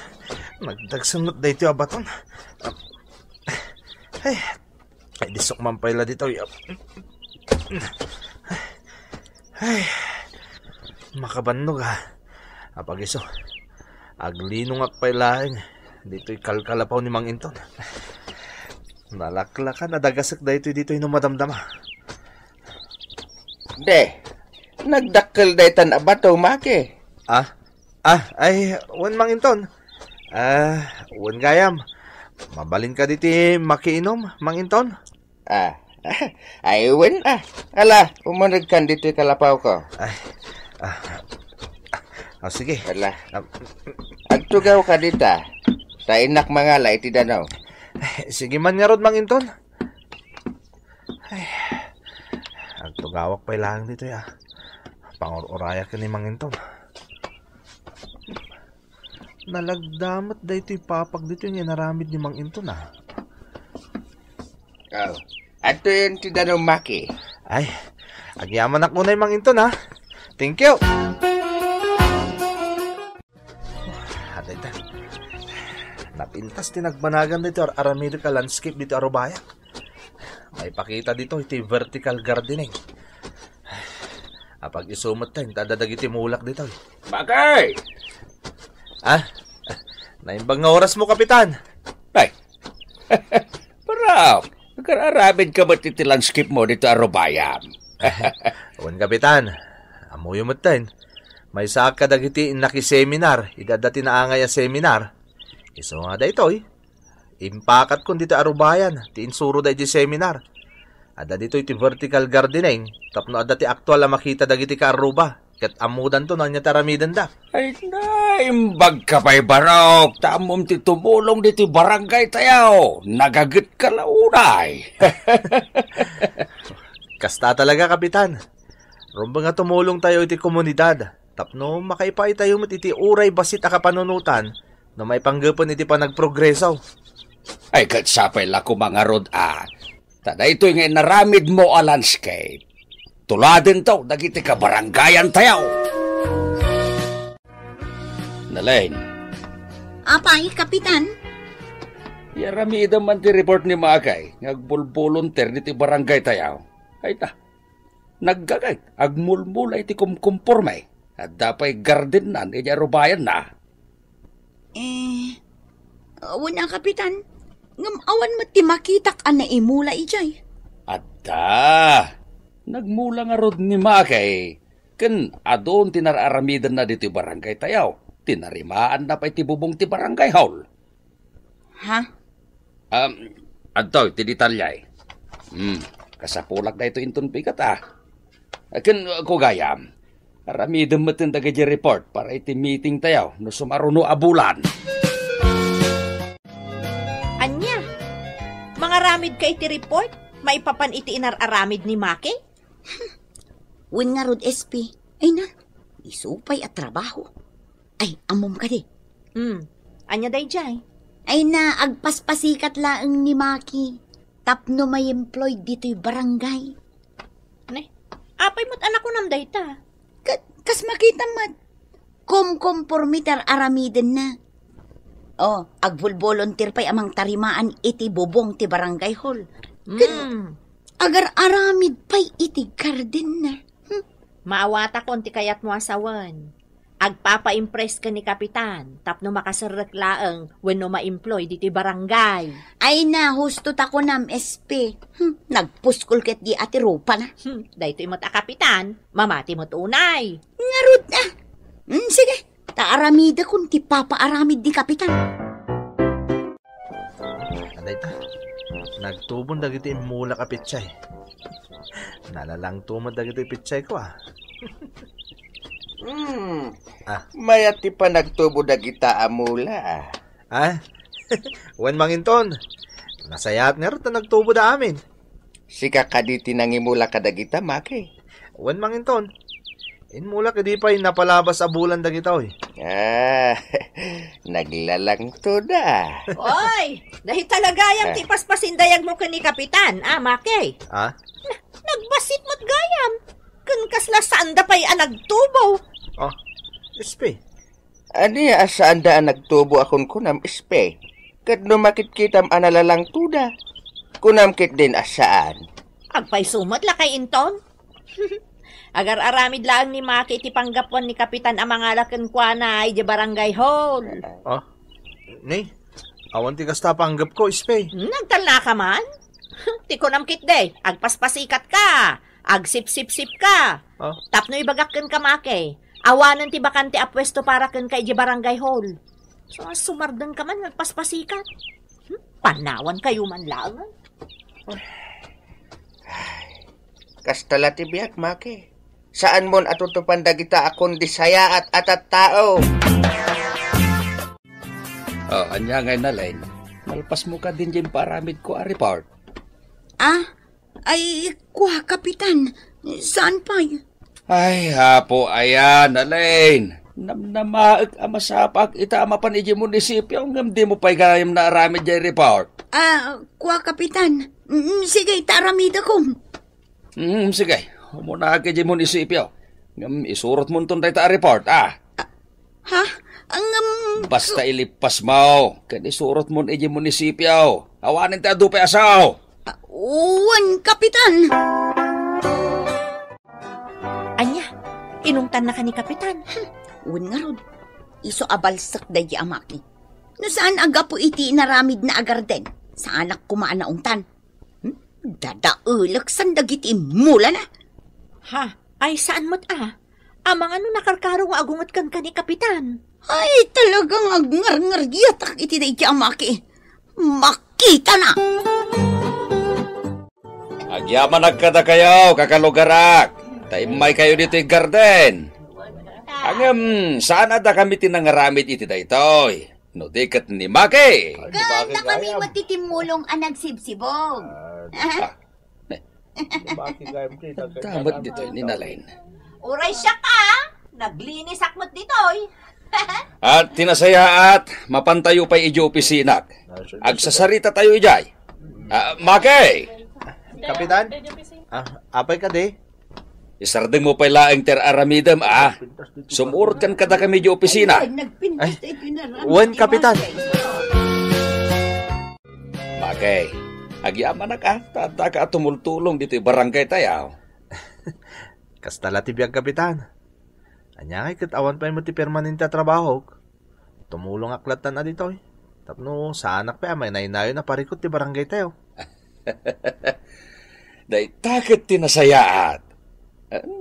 nagdagsunod da ito abaton. Ay, disok man pala dito. Ay, makabannog Apag iso, aglinong akpailahin. Dito'y kalkalapaw ni Mang Inton. Nalaklakan, nadagasak da ito dito'y numadamdama. Nagdakkel da itan abato make. Wan Manginton. Wan gayam. Mabalin ka diti makiinom, Manginton? Wan Ala, umunod kan dito kalapaw ko. Sige. Ala. Agtugaw ka dita. Sa inak mga la iti danaw. Sige man nga rod, Manginton. Agtugawak pa ilang dito ya. Pangururaya ka ni Manginton. Nalagdamat da ito'y papag dito yung naramid ni Manginton Ato yun ti danaw maki. Agyaman ako na yung Manginton Thank you. Dayta. Napintas tinagbanagan dito aramid ka landscape dito Arubaya. May pakita dito iti vertical gardening. Apag isumot tayo, tadadag iti mulak dito. Bakay! Naimbang nga oras mo, Kapitan. Parang, nagkararabid ka ba't iti landscape mo dito Arubaya? Awan, Kapitan. Amuyo mo tayo. May saka dagiti nakiseminar, idadati na angay a seminar. Iso nga da ito Impakat kun dito Arubayan, ti insuro da iti seminar. Ada dito iti vertical gardening, tapno ada ti aktual a makita dagiti ka Aruba. Kat amudan to nanya taramidan da. Ay na, imbag ka pa'y barok, tamom ti tumulong dito barangay tayo. Nagagit ka launay. Kasta talaga, Kapitan. Rumba nga tumulong tayo iti komunidad. Tapno makaipay tayo iti uray basit a kapanunutan na may panggapon iti panagprogreso. Ay katsapay la ko mga rod Tada ito yung naramid mo a landscape. Tuladin to, dagiti ka barangayan tayo. Nalain. Apay, Kapitan? Yaramida man ti report ni Makay. Ngagbulbulunter diti barangay tayo. Ay ta. Naggagay. Agmulmul ay ti kumkumpormay. At dapay garden nan, Arubayan na. Wala, Kapitan. Ngamawan mo ti makitak na imula ijay. Adda. Nagmula nga rod ni Makay. Ken adon tinararamidan na dito barangay tayaw. Tinarimaan na pa iti bubong ti barangay hall. Adto, ti detalyay. Kasapulak na ito inton pikat Ken ko gayam. Aramidam mo tinda ka report para iti meeting tayo no sumaruno abulan. Anya, mga ramid ka iti report? Maipapan iti inararamid ni Maki? Win nga rod SP. Ay na, isupay at trabaho. Ay, amom ka di. Anya day jay? Ay na, agpaspasikat laang ni Maki. Tapno may employed dito'y barangay. Ne, apay mo't anak ko nam day ta. Kas makita mat. Kumkompormitar aramiden na. Agvolunteer pa'y amang tarimaan iti bubong ti barangay hall. Agar aramid pa'y iti garden na. Maawata kon ti kayat mo asawan. Agpapa-impress ka ni Kapitan, tapno makasarek laeng wenno ma-employ diti barangay. Ay na, husto tako nam SP. Nagpuskol ket di ati rupa na. Dahito imot a Kapitan, mamati mo't unay. Ngarud na. Sige, taaramida kun ti papa-aramid di Kapitan. Dayta, nagtubon dagiti mula ka pitsay. Nalalang tumod dagiti pitsay ko Mayati pa nagtubo dagita amula. Wan Manginton. Nasayat nga rin na nagtubo da amin. Sika kaditi nangimula ka dagita, Maki. Wan Manginton. Inmula ka di pa napalabas abulan dagita Naglalang to da. Oy, dahil talaga yung tipaspasin-dayag mo ka ni Kapitan, Maki. Nagbasit mo't gayam. Kun kasla saan da pa'y nagtubo. SP. Ani asaan da nagtubo akon kunam SP. Kat numakit kitam analalang tuda. Kunam kit din asaan. Agpay sumot la kay Inton. Agar aramid lang ni Maki iti panggapon ni Kapitan ang mga laken kwa na di barangay hall. Ni, awan ti kasta panggap ko, SP. Nagtalna ka man? Ti kunam kit day, agpaspasikat ka. Agsip-sip-sip ka. Tapno ibagakkan ka, Maki. Awanan ti bakante apwesto para ken kay di barangay hall. So, sumardan ka man, nagpaspasikat. Panawan kayo man lang. Kastala ti biyak, Maki. Saan mon atutupan dagita akong disaya at tao? Anya ngay na, Len. Malpas mo ka din dyan paramid ko a report. Ay, kuha, Kapitan. Saan pa? Ay, hapo, ayan, Len. Namnamaag amasapak ita amapan iji munisipyo ngam di mo pa'y gayam na aramid dyan report. Kuha, Kapitan. Sige, taramida ko. Sige, humunag iji munisipyo. Ngam isurot mo itong dayta report, Ha? Basta ilipas mo. Kan isurot mo iji munisipyo. Awanin tayo dupe asaw. Uwan, Kapitan. Anya, inungtan na ka ni Kapitan. Uwan nga rod. Iso abalsak dahi amaki. No saan aga po iti inaramid na agarden? Sa anak kumaan na ungtan. Dadaulak sandagiti mula na. Ha? Ay, saan mo't Amang ano nakarkaro nga agungot kan ka ni Kapitan. Ay, talagang agngar-ngar-yatak iti dahi amaki. Makita na! Agyaman nagkada kayo, kakalugarak. Taimay kayo dito yung garden. Angam, saan ada kami tinangaramid iti daytoy? No dikat ni Maki. Ganda kami matitimulong ang nagsibsibog. Damat dito ni Nalain. Uray siya ka! Naglinis akmot ditoy. At tinasaya at mapantayo pa iji opisinak. Agsasarita tayo ijay. Maki! Kapitan? Apay ka di? Isardeng mo pa laing ter aramidam, Sumurot kan kada kami di opisina. Ay, uwan, Kapitan. Maki, agyaman na ka. Tata ka tumultulong dito yung barangay tayo. Kastala ti biyag, Kapitan. Anya kay katawan pa mo ti permanente trabaho. Tumulong aklatan na dito. Tapno sa anak pa may nainayo na parikot ti barangay tayo. Day takit tinasayaat.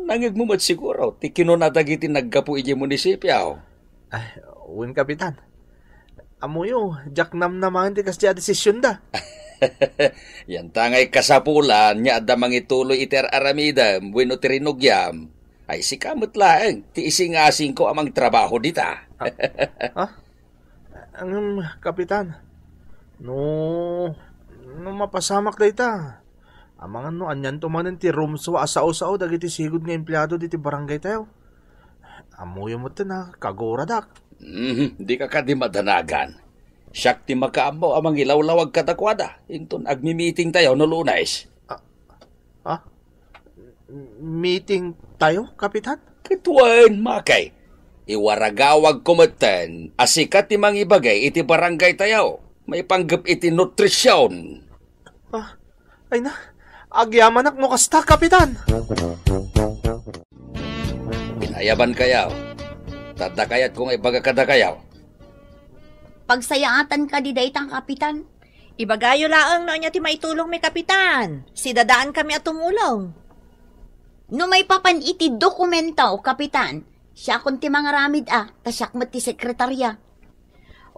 Nangigmumat siguro. Ti kinunatagiti naggapu iji munisipyo. Ay, uwin, Kapitan. Amuyo, jak naman ti kasya desisyon da. Yan tangay kasapulan niya ada mangituloy iter aramida bueno tirinugyam. Ay si kamot laeng ti ising-asing ko amang trabaho dita. Ang Kapitan, no mapasamak da ita. Amang ano, anyan tumanin ti room so asao-sao dagiti sigod nga empleyado diti barangay tayo. Amuyo mo na, kagoradak. Di ka di madanagan. Siyak ti makaambo amang ilawlawag katakwada. Inton agmi-meeting tayo no Lunes. Meeting tayo, Kapitan? Kituan, Makay. Iwaragawag kumatan, asikat ti mang ibagay iti barangay tayo. May panggap iti nutrisyon. Ay na, agyamanak no kasta, Kapitan. Pinayaban kayaw. Tadakayat kung ibaga kadakayaw. Pagsayaatan ka di daytang, Kapitan. Ibagayo laang no niya ti maitulong may Kapitan. Si dadaan kami at tumulong. No may papan iti dokumento, Kapitan. Siya kun ti mga ramid tasyak mo ti sekretarya.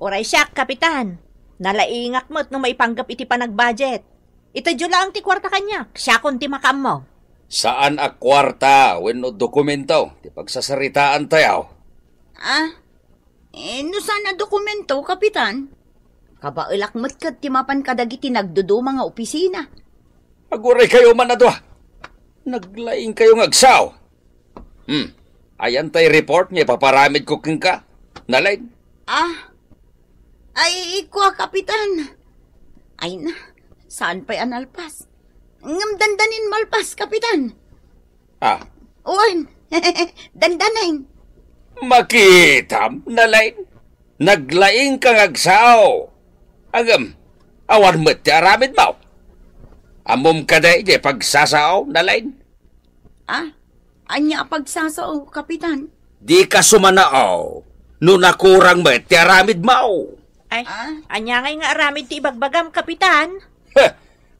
Oray siya, Kapitan. Nalaingak mo't no may panggap iti panag-budget. Ito dyo lang ti kwarta kanya. Siya kun ti makam mo. Saan a kwarta wenno dokumento? Ti pagsasaritaan tayo. No sana dokumento, Kapitan? Kabailak mo't kat ti mapan kadagiti nagduduma nga opisina. Aguray kayo man na doa. Naglaing kayo ngagsaw. Ayan tay report niya, paparamid ko king ka. Nalain? Ay, ikuha, Kapitan. Ay na, saan pa'y analpas? Ngam dandanin malpas, Kapitan. Uwan, dandanain. Makitam, Nalain? Naglaing kang agsaw. Agam, awan mo't ti aramid mo. Amom ka day, pagsasao, Nalain? Anya pagsasao, Kapitan? Di ka sumanao. No nakurang mo, ti aramid mo. Ay, anya ngay nga aramid ti ibagbagam, Kapitan.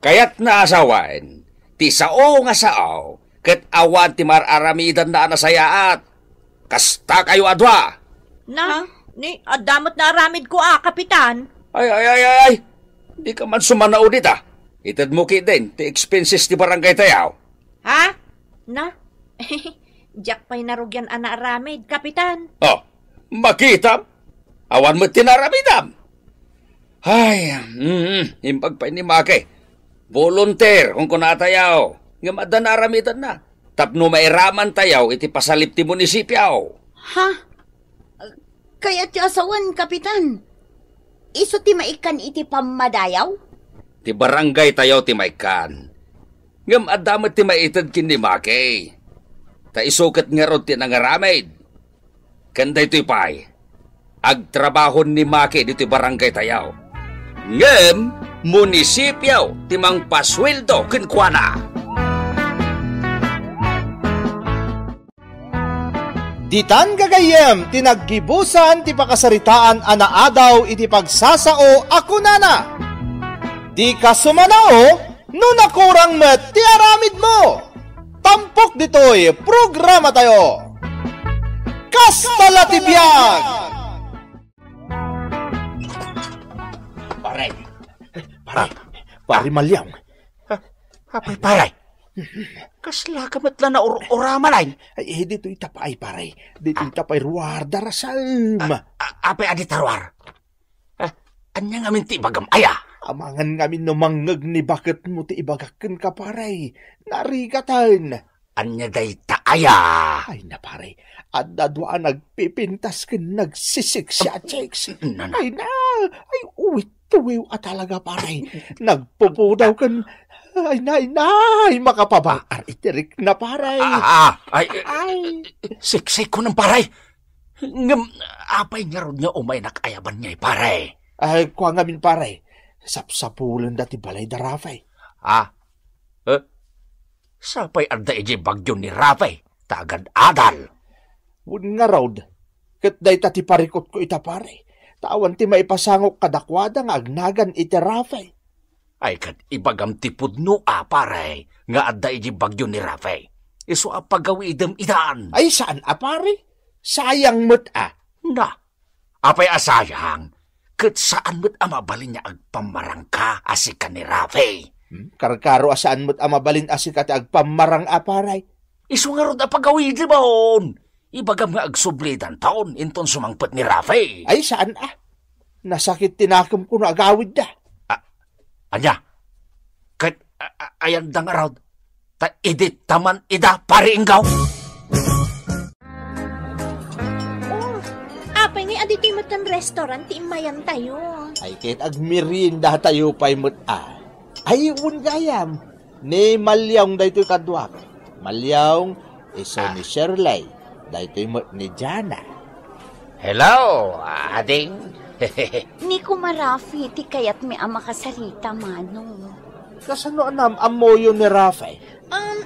Kaya't naasawan, ti sao nga sao, kat awan ti mararamidan na nasayaat. Kasta kayo adwa. Na, ni, adamot na aramid ko kapitan. Ay. Di ka man sumanao dita. Itad mo ki din, ti expenses ti barangay tayaw. Ha? Na? Jack pa'y narugyan ana aramid, kapitan. Oh, makita. Awan mo tinaramidam. Ay, impag pa ni Maki. Volunteer kung kunatayaw. Nga madanaramitan na. Tapno mairaman tayaw, iti pasalip ti munisipyaw. Ha? Kaya ti asawan, kapitan. Iso ti maikan iti pamadayaw? Ti barangay tayaw ti maikan. Ngam adamat ti maitad kin ni Maki. Ta isukat nga rod ti nangaramid. Kanda ito'y pay. Agtrabahon ni Maki dito'y barangay tayaw. Ngam, munisipyaw ti mang pasweldo kinkwana. Ditan gagayem, tinaggibusan ti pakasaritaan anaadaw iti pagsasao ako nana. Di ka sumanao, no nakurang met ti aramid mo. Tampok dito'y programa tayo. Kastala ti biyag! Pare Malyang. Pare. Kasla ka matla na oramalay. Ay, dito itapay, pare. Dito itapay ruwar darasam. Apay adi tarwar. Anya ngamin ti ibagam aya. Amangan ngamin no mangag ni bakit mo ti ibagakan ka, pare. Narigatan. Anya day taaya. Ay na, pare. At dadwaan nagpipintas ka nagsisik siya, chicks. Ay na. Ay, uwit-tuwiw at talaga, pare. Nagpupudaw kan. Ay, makapabaar itirik na, pare. Ay. Siksik ko ng pare. Ngam, apay nga ron niya umay nakayaban niya, pare. Ay, kuha ngamin, pare. Sapsapulan dati balay da Rafay. Sapay anda iji bagyo ni Rafay. Tagad adal. Wun nga raw. Kat day tati parikot ko ita, pare. Tawan ti maipasangok kadakwada nga agnagan iti Rafay. Ay kat ibagam tipod no pare. Nga adda iji bagyo ni Rafay. Iso pagawi idem idaan. Ay saan pare? Sayang mo't Na, apay asayang. Kat saan mo't mabalin niya agpamarang ka asika ni Rafay. Karkaro asaan mo't mabalin asika ti agpamarang pare. Iso nga ron pagawi di baon. Ibagam nga agsublidan taon inton sumangpet ni Rafay. Ay saan Nasakit tinakam ko na agawid da. Anya, kat ayan da nga raw, ta idit taman ida pariinggaw. Apay ni adito'y matan restaurant, tiimayan tayo. Ay kahit agmirinda tayo pa'y Ay, gayam. Ni Malyang dayto'y kadwak. Malyang, iso ni Shirley. Dayto'y ni Jana. Hello, ading. Ni kumarafi, ti kayat mi makasarita, manong. Kasano amoyo ni Rafay?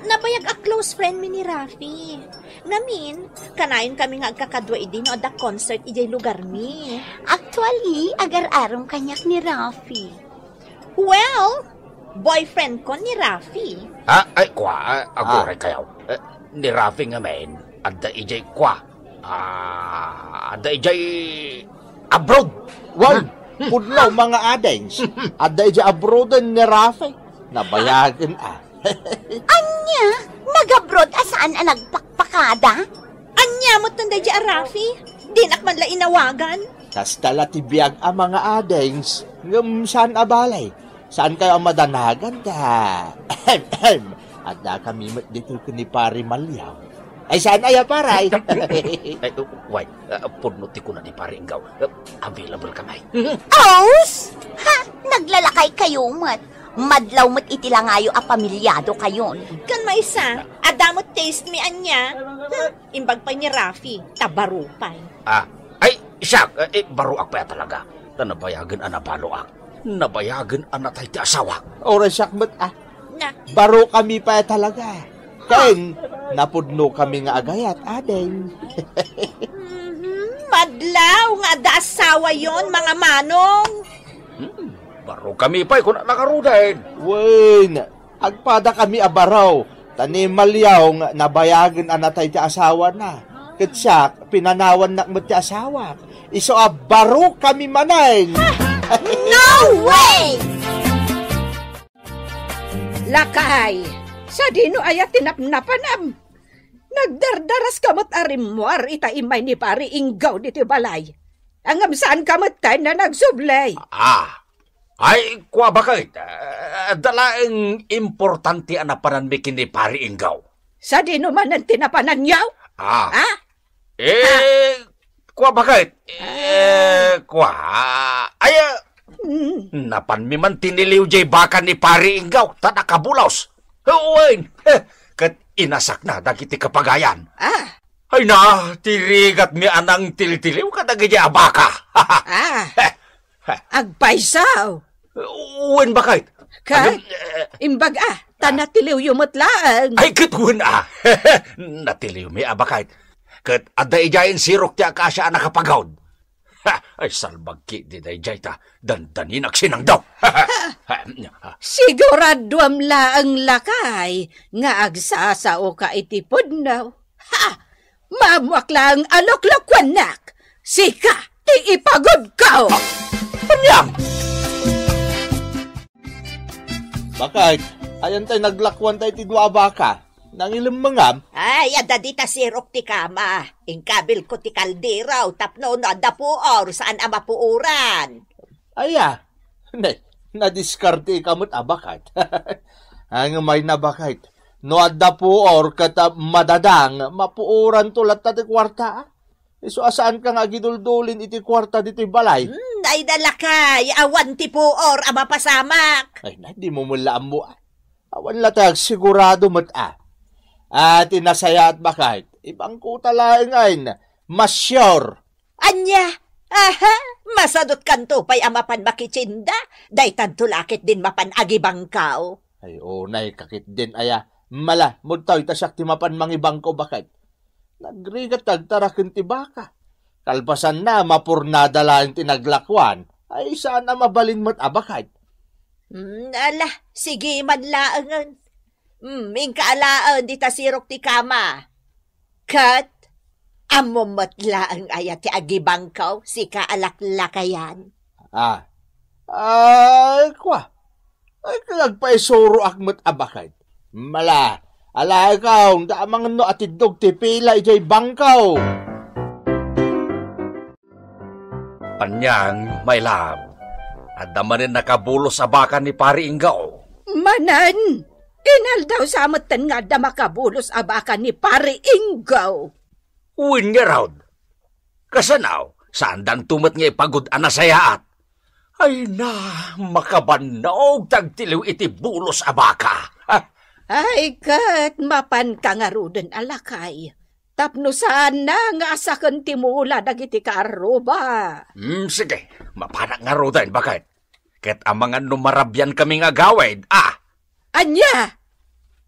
Nabayag a close friend mi ni Rafi. Ngamin, kanayon kami nga agkakadwa idin o da concert ijay lugar mi. Actually, agar-arong kanyak ni Rafi. Well, boyfriend ko ni Rafi. Ay, kwa, aguray kayaw. Ni Rafi nga men, adda ijay kwa. Adda ijay abroad. Wow, pudlaw mga adens. Adda ija abroadan ni Rafay. Nabayagan Anya, nag-abroad asaan nagpakpakada? Anya mo tanda ija Rafi? Dinak man la inawagan? Kastala tibiyag ang mga adens. Ngam saan abalay? Saan kayo ang madanagan da? Adda kami dito ni Pari Malyaw. Ay, saan aya, paray? Wait, punuti ko na ni Paringgaw. Available ka, may. Aus! Ha? Naglalakay kayo, mat. Madlaw mat itilangayo pamilyado kayon. Kan maisa, adamot taste mi anya. Imbag pa ni Rafi, tabarupay. Ay, siyak, baruak pa talaga. Nabayagan baluak. Nabayagan tay ti asawa. Oras siyak, mat Na. Baro kami pa talaga. Kain, napudno kami nga agayat, adeng. Madlaw nga da asawa yon, mga manong. Baro kami pa, kung nakarudahin. Wen, agpada kami abaraw. Tani Malyaw nga nabayagan anatay ti asawa na. Katsak, pinanawan na mo ti asawa. Iso baro kami manay. No way! Lakay, sa dino ayat tinapnapanam. Nagdardaras kamot arimwar itaimay ni pari inggaw dito balay. Angam saan kamot tayo na nagsublay. Ay, kwa bakit? Dalaang importante anapanan mi kini pari inggaw. Sa dino man ang tinapanan yaw? Kwa bakit? Kwa, ay, napan mi man tiniliw jay baka ni pari inggaw, tanakabulaos. Uwain, kat inasak na dagiti kapagayan. Ay na, tirigat mi anang tilitiliw kadagiti abaka. Agpaisaw. Uwan bakit? Kat, imbag tanatiliw yumutlaan. Ay, katuwan natiliw mi abakait. Kat ada ijayin sirok ti akasya nakapagawd. Ay, salbagki di da ijay ta. Dandanin aksinang daw. Sigurado amla ang lakay nga agsasao ka itipod daw. Mamuak lang alok-lokwanak. Sika, ti ipagod ka. Panyam! Bakit? Ayan tayo naglakwan tayo ti dua baka. Nangilim mangam. Ay, ada dita sirok ti kama. Ingkabil ko ti kaldiraw, tapno na dapuor, saan ang mapuuran. Aya, nadiskarte kamot bakit? Ang may nabakit. No adda po or kata madadang, mapuuran tulat na ti kwarta. So asaan ka nga giduldulin iti kwarta dito'y balay? Ay dalakay, awan ti puor, ama pasamak. Ay, di mo mula mo. Awan latag sigurado mo't At inasaya at bakit? Ibang kuta lang ngayon, mas sure. Anya, masadot kanto pa'y amapan makichinda, daytan tulakit din mapan agibang kao. Ay, nay, kakit din aya. Mala, mutaw itasak ti mapan mangibang ko bakit? Nagrigat tagtarakin ti baka. Kalpasan na, mapurnada lang tinaglakwan. Ay, saan na mabalin mo't bakit? Ala, sige man laangan. Ingkaalaan di tasirok ti kama. Kat, amomot laang ayat ti agibangkaw, si kaalaklakayan. Ay, kwa. Ay, kalagpaisuro akmot abakay. Mala, ala ikaw, damang no atidog ti pila ijay bangkaw. Panyang, my love. At naman nakabulos sa baka ni pari inggaw. Manan! Inal daw sa amatan nga da makabulos abakan ni pari inggaw. Uwin nga raw. Kasanaw, saan dan tumat nga ipagod anasayaat? Ay na, makabanog tagtiliw iti bulos abaka. Ay kat, mapan ka nga ruden alakay. Tapno saan na nga asakan timula dagiti kaaruba. Sige, mapanak nga ruden bakit? Ket amangan numarabyan kami nga gawid, Anya,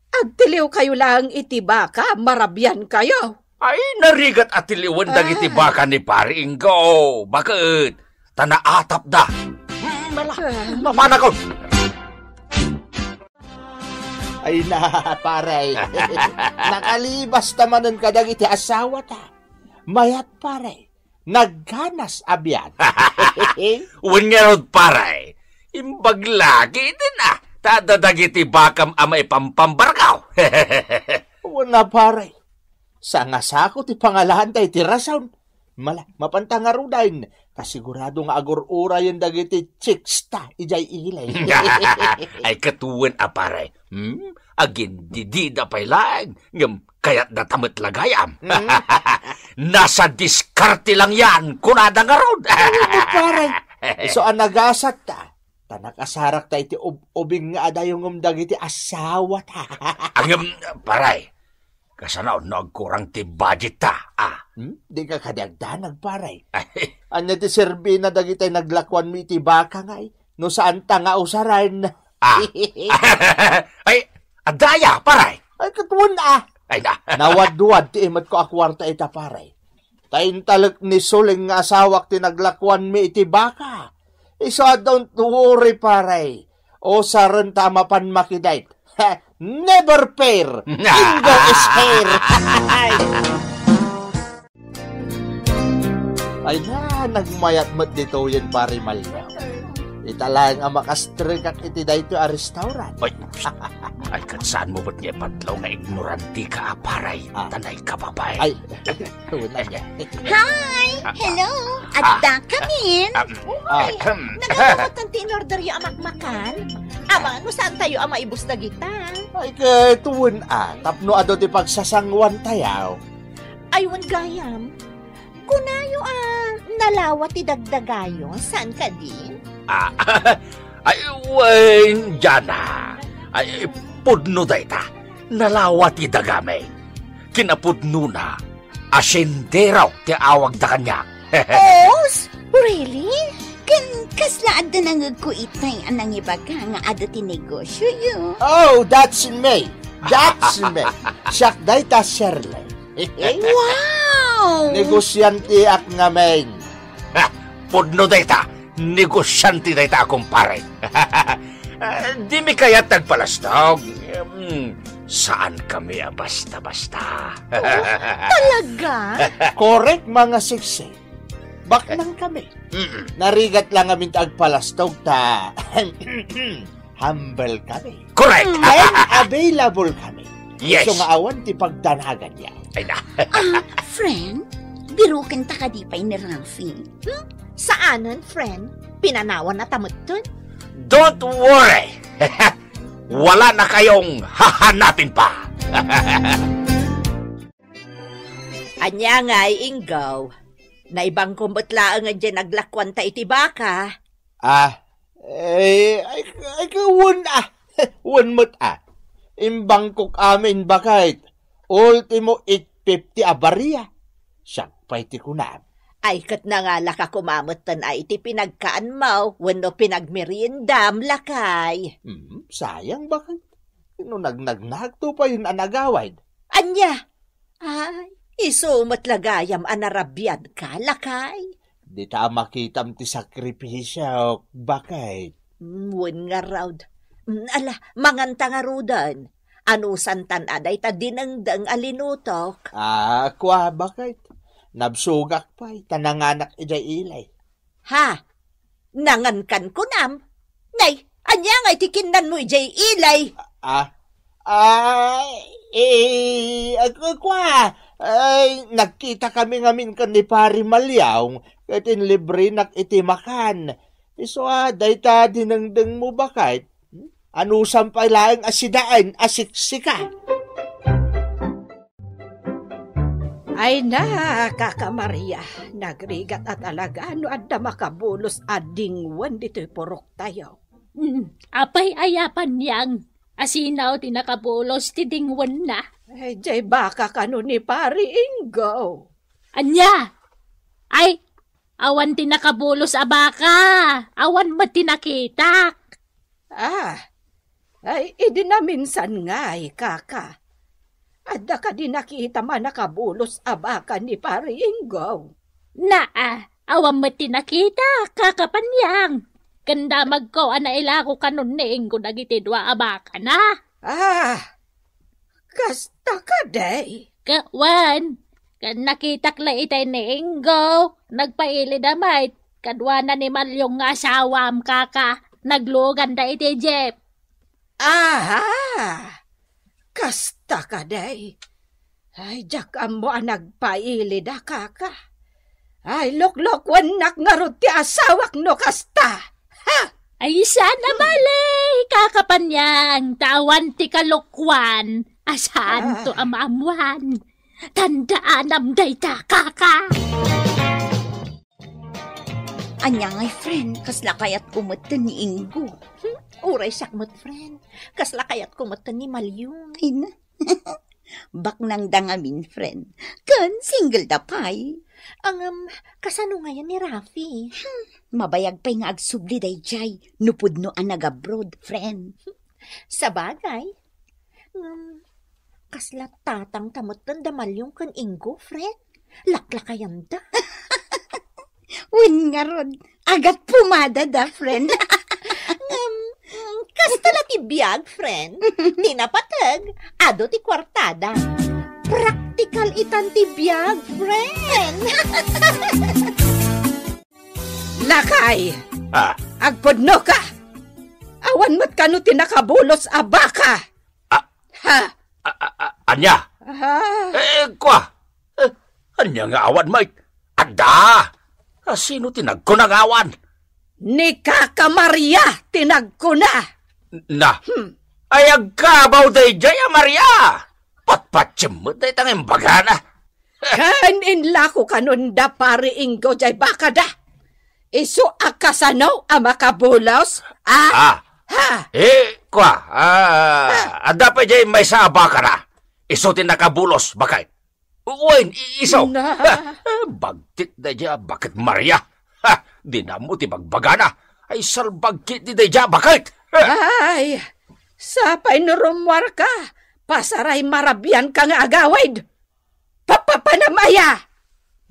agtiliw kayo lang iti baka, marabyan kayo. Ay, narigat at tiliwan dagiti baka ni pari inggaw. Bakit? Tanaatap da. Mamana ko. Ay na, pare. Nakalibas tamanan ka dagiti asawa ta. Mayat pare. Nagganas abyan. Unyarod pare. Imbag lagi din Tadadagiti bakam amay pampambarkaw. Wala pare. Sa nga sako ti pangalahan tayo ti rason. Mala, mapantangarudain. Kasigurado nga agor-ura yung dagiti chicks ta. Ijay ilay. Ay katuwan pare. Agin didida pa'y lang. Kaya't natamat lagayam. Nasa diskarte lang yan. Kunada nga rod. Pare. So anagasat ta. Tanakasarak ta iti ubing nga adayong dagiti asawa ta. Ang paray, kasanaw nagkurang ti budget ta. Di ka kadagdanag paray. Anya ti serbi na dagiti naglakwan mi iti baka ngay. No saan ta nga usaran. Ay, adaya paray. Ay katuon Ay na. Nawad-wad ti imat ko akwarta ita paray. Tayin talak ni suling nga asawak ti naglakwan mi iti baka. Isa don't worry, pare. O saran tama pan makidait. Never pair. Ingo is hair. Ay na, nagmayat mat dito yan pare Malyaw. Italang ang makastrikak iti dahito a restaurant. Ay, saan mo ba't niya patlaw nga ignoranti ka, aparay? Tanay ka, babay. Ay, wala niya. Hi! Hello! Adda kami! Nagkakot ang tinorder yung amakmakan. Ama, no saan tayo ang maibus na gita? Ay, tuwon tapno ado ti pagsasangwan tayaw. Aywan gayam. Kunayo nalawa ti dagdagayon. Saan ka din? Ay, wen, Jana. Ay, pudno dayta. Nalawat idagame. Kinapudno na. Asinderaw ti awag da kanya. Os? Really? Kaslaad na nangagkuit na yung anang ibaga nga ado ti negosyo yun. Oh, that's me. That's me. Siyak dayta, Shirley. Wow! Negosyante ak nga men. Pudno dayta. Negosyante dayta akong pare. Di mi kaya tagpalastog. Saan kami basta-basta? Talaga? Correct, mga siksi. Baknang kami. Narigat lang amin tagpalastog ta. Humble kami. Correct! And available kami. Yes. So nga awan ti pagdanagan niya. Ay na. Friend, birukan ta ka di pa ni Rafi. Saanan, friend? Pinanawan na tamutun? Don't worry! Wala na kayong hahanapin pa! Anya nga'y inggaw. Na ibang kumbatlaan nga dyan naglakwan ta iti baka. Ay kawun Wan mo't Imbang kuk amin bakit. Ultimo 850 abariya. Siyak pa iti kunam. Ay kat na nga laka kumamutan ay iti pinagkaan mo. Wano pinagmeriendam lakay. Sayang bakit. No nagnagto pa yun anagawad. Anya? Ay, isumat lagayam anarabyad ka lakay. Di ta makitam ti sakripisyo bakit. Wan nga raud. Ala, manganta nga rudan. Ano santan aday ta dinangdang alinutok. Kwa bakit? Nabsugak pa, tananganak ijay ilay. Ha? Nangankan ko nam? Nay, anya nga itikinan mo ijay ilay. Nagkita kami ngamin kan ni Pari Malyaw, katin libre nak itimakan. Iso dayta dinangdang mo bakit? Ano sampay lang asidaan, asiksika? Ay na, Kaka Maria, nagrigat at alaga no adda makabulos adingwan dito'y purok tayo. Apay ayapan yang, asinaw tinakabulos ti dingwan na. Ay, jay baka kano ni Pari Ingo. Anya, ay, awan tinakabulos abaka, awan mo tinakitak. Ay, idinaminsan nga'y, Kaka. Adda ka di nakita man nakabulos abaka ni Pari Ingo. Awan mo tinakita, kakapanyang. Kanda magko anailako kanon ni Ingo nagitidwa abaka na. Kasta ka day. Kawan, kan nakitakla itay ni Ingo, nagpaili damay, kadwa na ni Malyong asawam kaka, naglugan da iti Jeff. Kasta ka day. Ay, jakam mo nagpaili da Kaka. Ay, loklokwan nak nga ti asawak no kasta. Ha? Ay, sana balay, kakapanyang, tawan ti kalokwan, asaan to amamuan. Tandaan amday ta, Kaka. Anya ngay friend, kasla kayat kumutan ni Ingo. Uray sakmot, friend. Kasla kayat kumutan ni Malyong. Ay na. Bak nang dangamin, friend. Kan, single da pay. Ang, kasano ngayon ni Rafi? Mabayag pa'y nga agsubli day jay. Nupudno ang nag-abroad, friend. Sa bagay. Kasla tatang tamutan da Malyong kan Ingo, friend. Laklakayan da. Win nga rod. Agat pumada da, friend. Kasta la ti biyag, friend. Di napatag. Ado ti kwartada. Practical itan ti biyag, friend. Lakay, Ah, agpudno ka. Awan mo't kano tinakabulos a baka. Ah. Ha? anya? Kwa? Anya nga awan, Mike? Ada! Sino tinagko ng awan? Ni Kaka Maria tinagko na. Na, ay agkabaw day jaya, Maria! Patpatsimot day tanging bagana. Kanin lako kanunda pare Ingo jay baka da. Isu akasano ang makabulos? Ha? Kwa, ada pa jay may sa baka na. Isutin nakabulos, bakay. Uwain, iso. Na. Bagtit na dya, bakit Maria? Di na mo tibagbagana. Ay salbagkit di na dya, bakit? Ay, sapay nurumwar ka. Pasaray marabian ka nga agawid. Papapanamaya.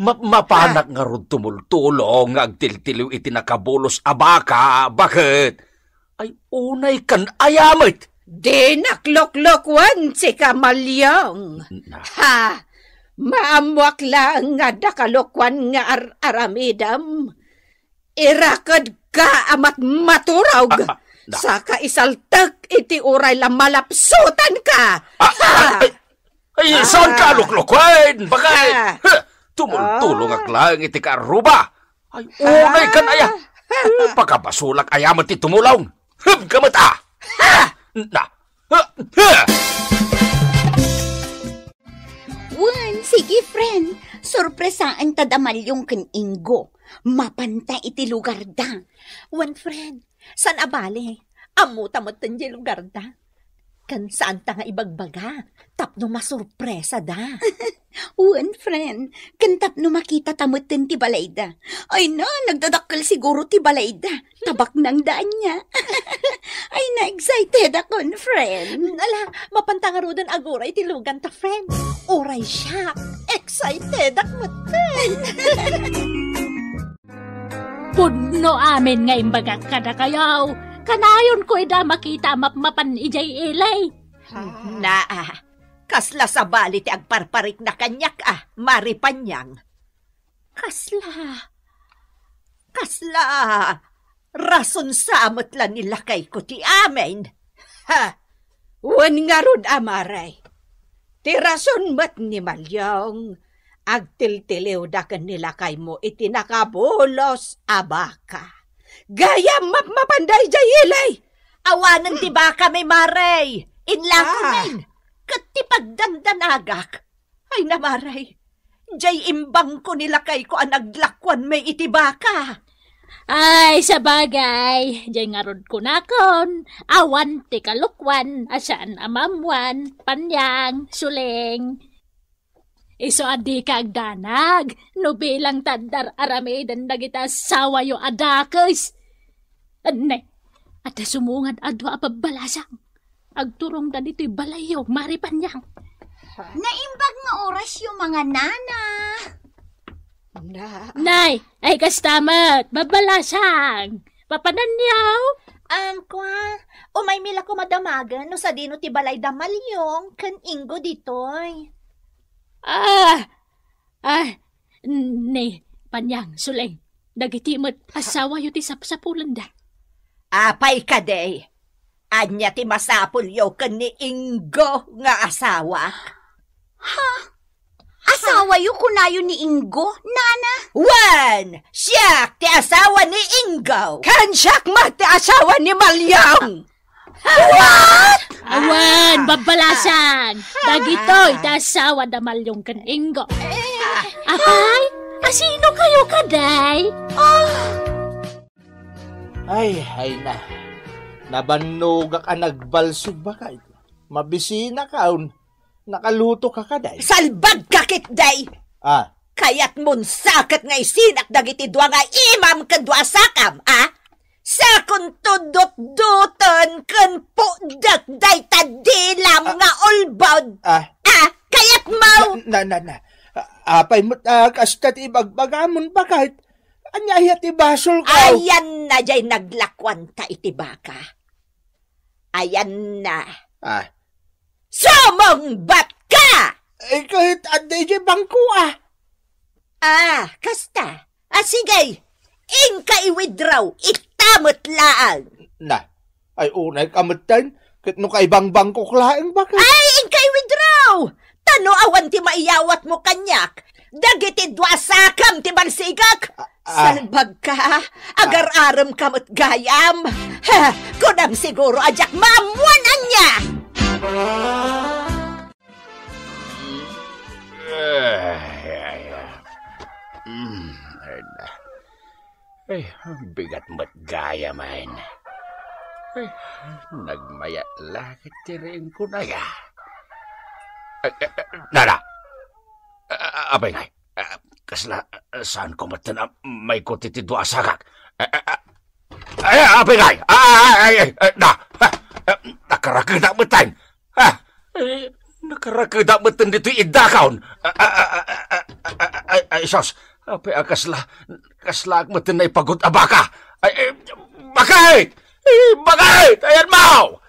Mapanak nga ron tumultulong agtiltiliw iti nakabulos abaka, bakit? Ay unay kan ayamit. Di nakloklokwan si Kamalyong. Ha? Maamwak lang nga dakalokwan nga aramidam. Irakad ka amat maturog. Sa kaisaltak iti uray la malapsutan ka. Ay, saan ka luklokwan? Bakit? Tumultulong lang iti karuba. Ay, unay kan aya. Pagkabasulak ayamat ti tumulong. Kamata. Na. Wan, sige friend. Sorpresaan tadamalyong ken Ingo. Mapanta iti lugar da. Wan friend, san abale? Amutamot tanji lugar da. Kan saan ta nga ibagbaga? Tapno masurpresa da. Wan friend, kantap no makita tamutin ti balayda. Ay na, nagdadakkel siguro ti balayda. Tabak ng daan niya. Ay na, excited ako, friend. Ala, mapantangarudan aguray ti lugan ta friend. Uray siya. Excited ako ten. Pudno amin nga imbaga kada kayaw. Kanayon ko ida makita mapan ijay ilay. Naa, kasla sa bali ti agparparik na kanyak maripanyang. Kasla, rason sa amot lang nila kay ko ti amin. Ha? Wan nga rod amaray. Ti rason mat ni Malyong. Agtiltiliw da kanila kay mo iti nakabulos abaka. Gaya mapanday jay ilay. Awanan ti baka may maray. Inlako men. Kat ti pagdandanagak. Ay na maray. Jay imbang ko nila kay ko ang naglakwan may iti baka. Ay, sa bagay. Jay nga rod ko nakon. Awan ti kalukwan. Asaan amamwan. Panyang. Suling. Iso adi ka agdanag, no bilang tandar aramidan dagita sawa yung adakes. Anne, at sumungad adwa apabalasang. Agturong da dito'y balayo, maripanyang. Naimbag nga oras yung mga nana. Nay, ay kastamat, babalasang. Papananyaw. Umay mila ko madamagan no sa dino ti balay damalyong kan Ingo ditoy. Panyang, suleng, dagitimot, asawa yu ti sapsapulan da. Apay ka day, anya ti masapul yu kan ni Ingo nga asawa. Ha? Asawa yu kunayo ni Ingo, nana? Wan! Siyak ti asawa ni Ingo! Kan siyak mat ti asawa ni Malyong! What? Awan, babalasang. Dagitoy, tasawa damalyong kan Ingo. Apay, asino kayo kaday? Ay na. Nabanugak ang nagbalsig ba ka? Mabisina ka, nakaluto ka kaday. Salbag kakit day! Kayat mon sakit nga isinak dagiti dua nga imam kadwa sakam, Sakon tudot-duton kun pudak day tadilam nga ulbod. Kayat mau! Na. Apay mo't kastat ibagbagamon ba kahit anyayat ibasol ka? Ayan na jay naglakwan ta iti baka. Ayan na. Sumungbat ka! Kahit aday jay bangko kasta. Sige. Inka i-withdraw, itamot laang. Na, ay unay kamatan, kat no kaibang bangko klaeng baka. Ay, inka i-withdraw! Tano awan ti maiyawat mo kanyak. Dagiti dwasakam ti bansigak. Salbag ka, agar-aram kamot gayam. Ha, kunam siguro ajak maamuan anya. Ay, bigat mo't gaya man. Ay, nagmaya lakit tiring ko na ya. Nana, abay ngay, kasla saan ko matan may kutitidwa sagak. Ay, abay ngay, nakarakada matan. Nakarakada matan dito idakaon. Ay, sos, apay kasla matan na ipagod abaka. Ay, bakit? Bakit? Ayan mo!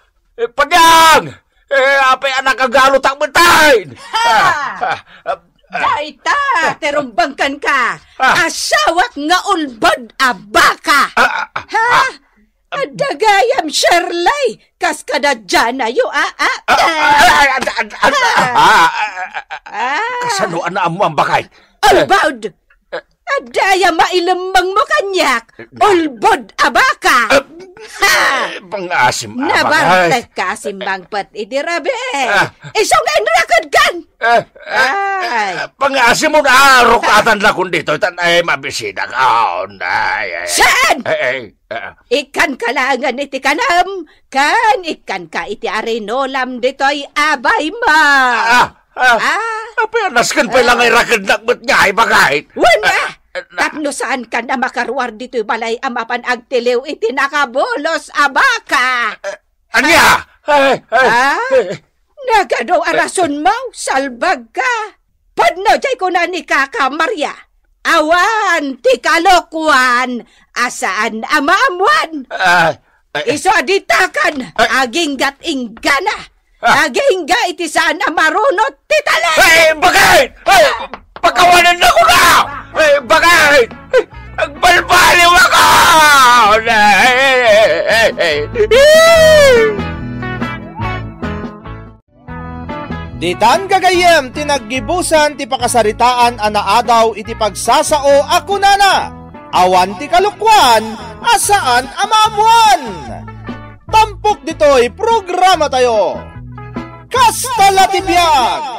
Pagyang! Apay anak agalo tak betain! Daita, terumbangkan ka! Asawat nga ulbod abaka! Adagayam Shirley! Kas kada dyan na yu, Kasanuan na amo ang bakay? Ulbod! Adaya mailembang mo kanyak! Ulbod abaka! Pangasim abakay! Nabartek ka simbang pat idirabe! Isang nga inrakad kan! Pangasim mo na rukatan na kung dito ay mabisida ka! Saan? Ikan kalangan iti kanam! Kan ikan ka iti arinolam dito'y abay ma! Naskan pa lang ay rakad nakbat nga ay bakit? Wala! Tapno saan ka na makaruar dito'y balay amapan agtiliw iti nakabolos abaka! Anya? Nagadaw arason mo, salbag ka! Padno jay ko na ni Kaka Maria! Awan, ti kalokuan, asaan amaamuan! Iso aditakan, aging gat inggana! Aging iti saan amarunot ti talay! Bakit? Pagkawanan na ko na! Bakit? Agbalbaliw ako! Ditan gagayem tinaggibusan ti pakasaritaan anaadaw iti pagsasao ako nana. Awan ti kalukwan, asaan amamuan. Tampok ditoy programa tayo. Kasta latibiyag!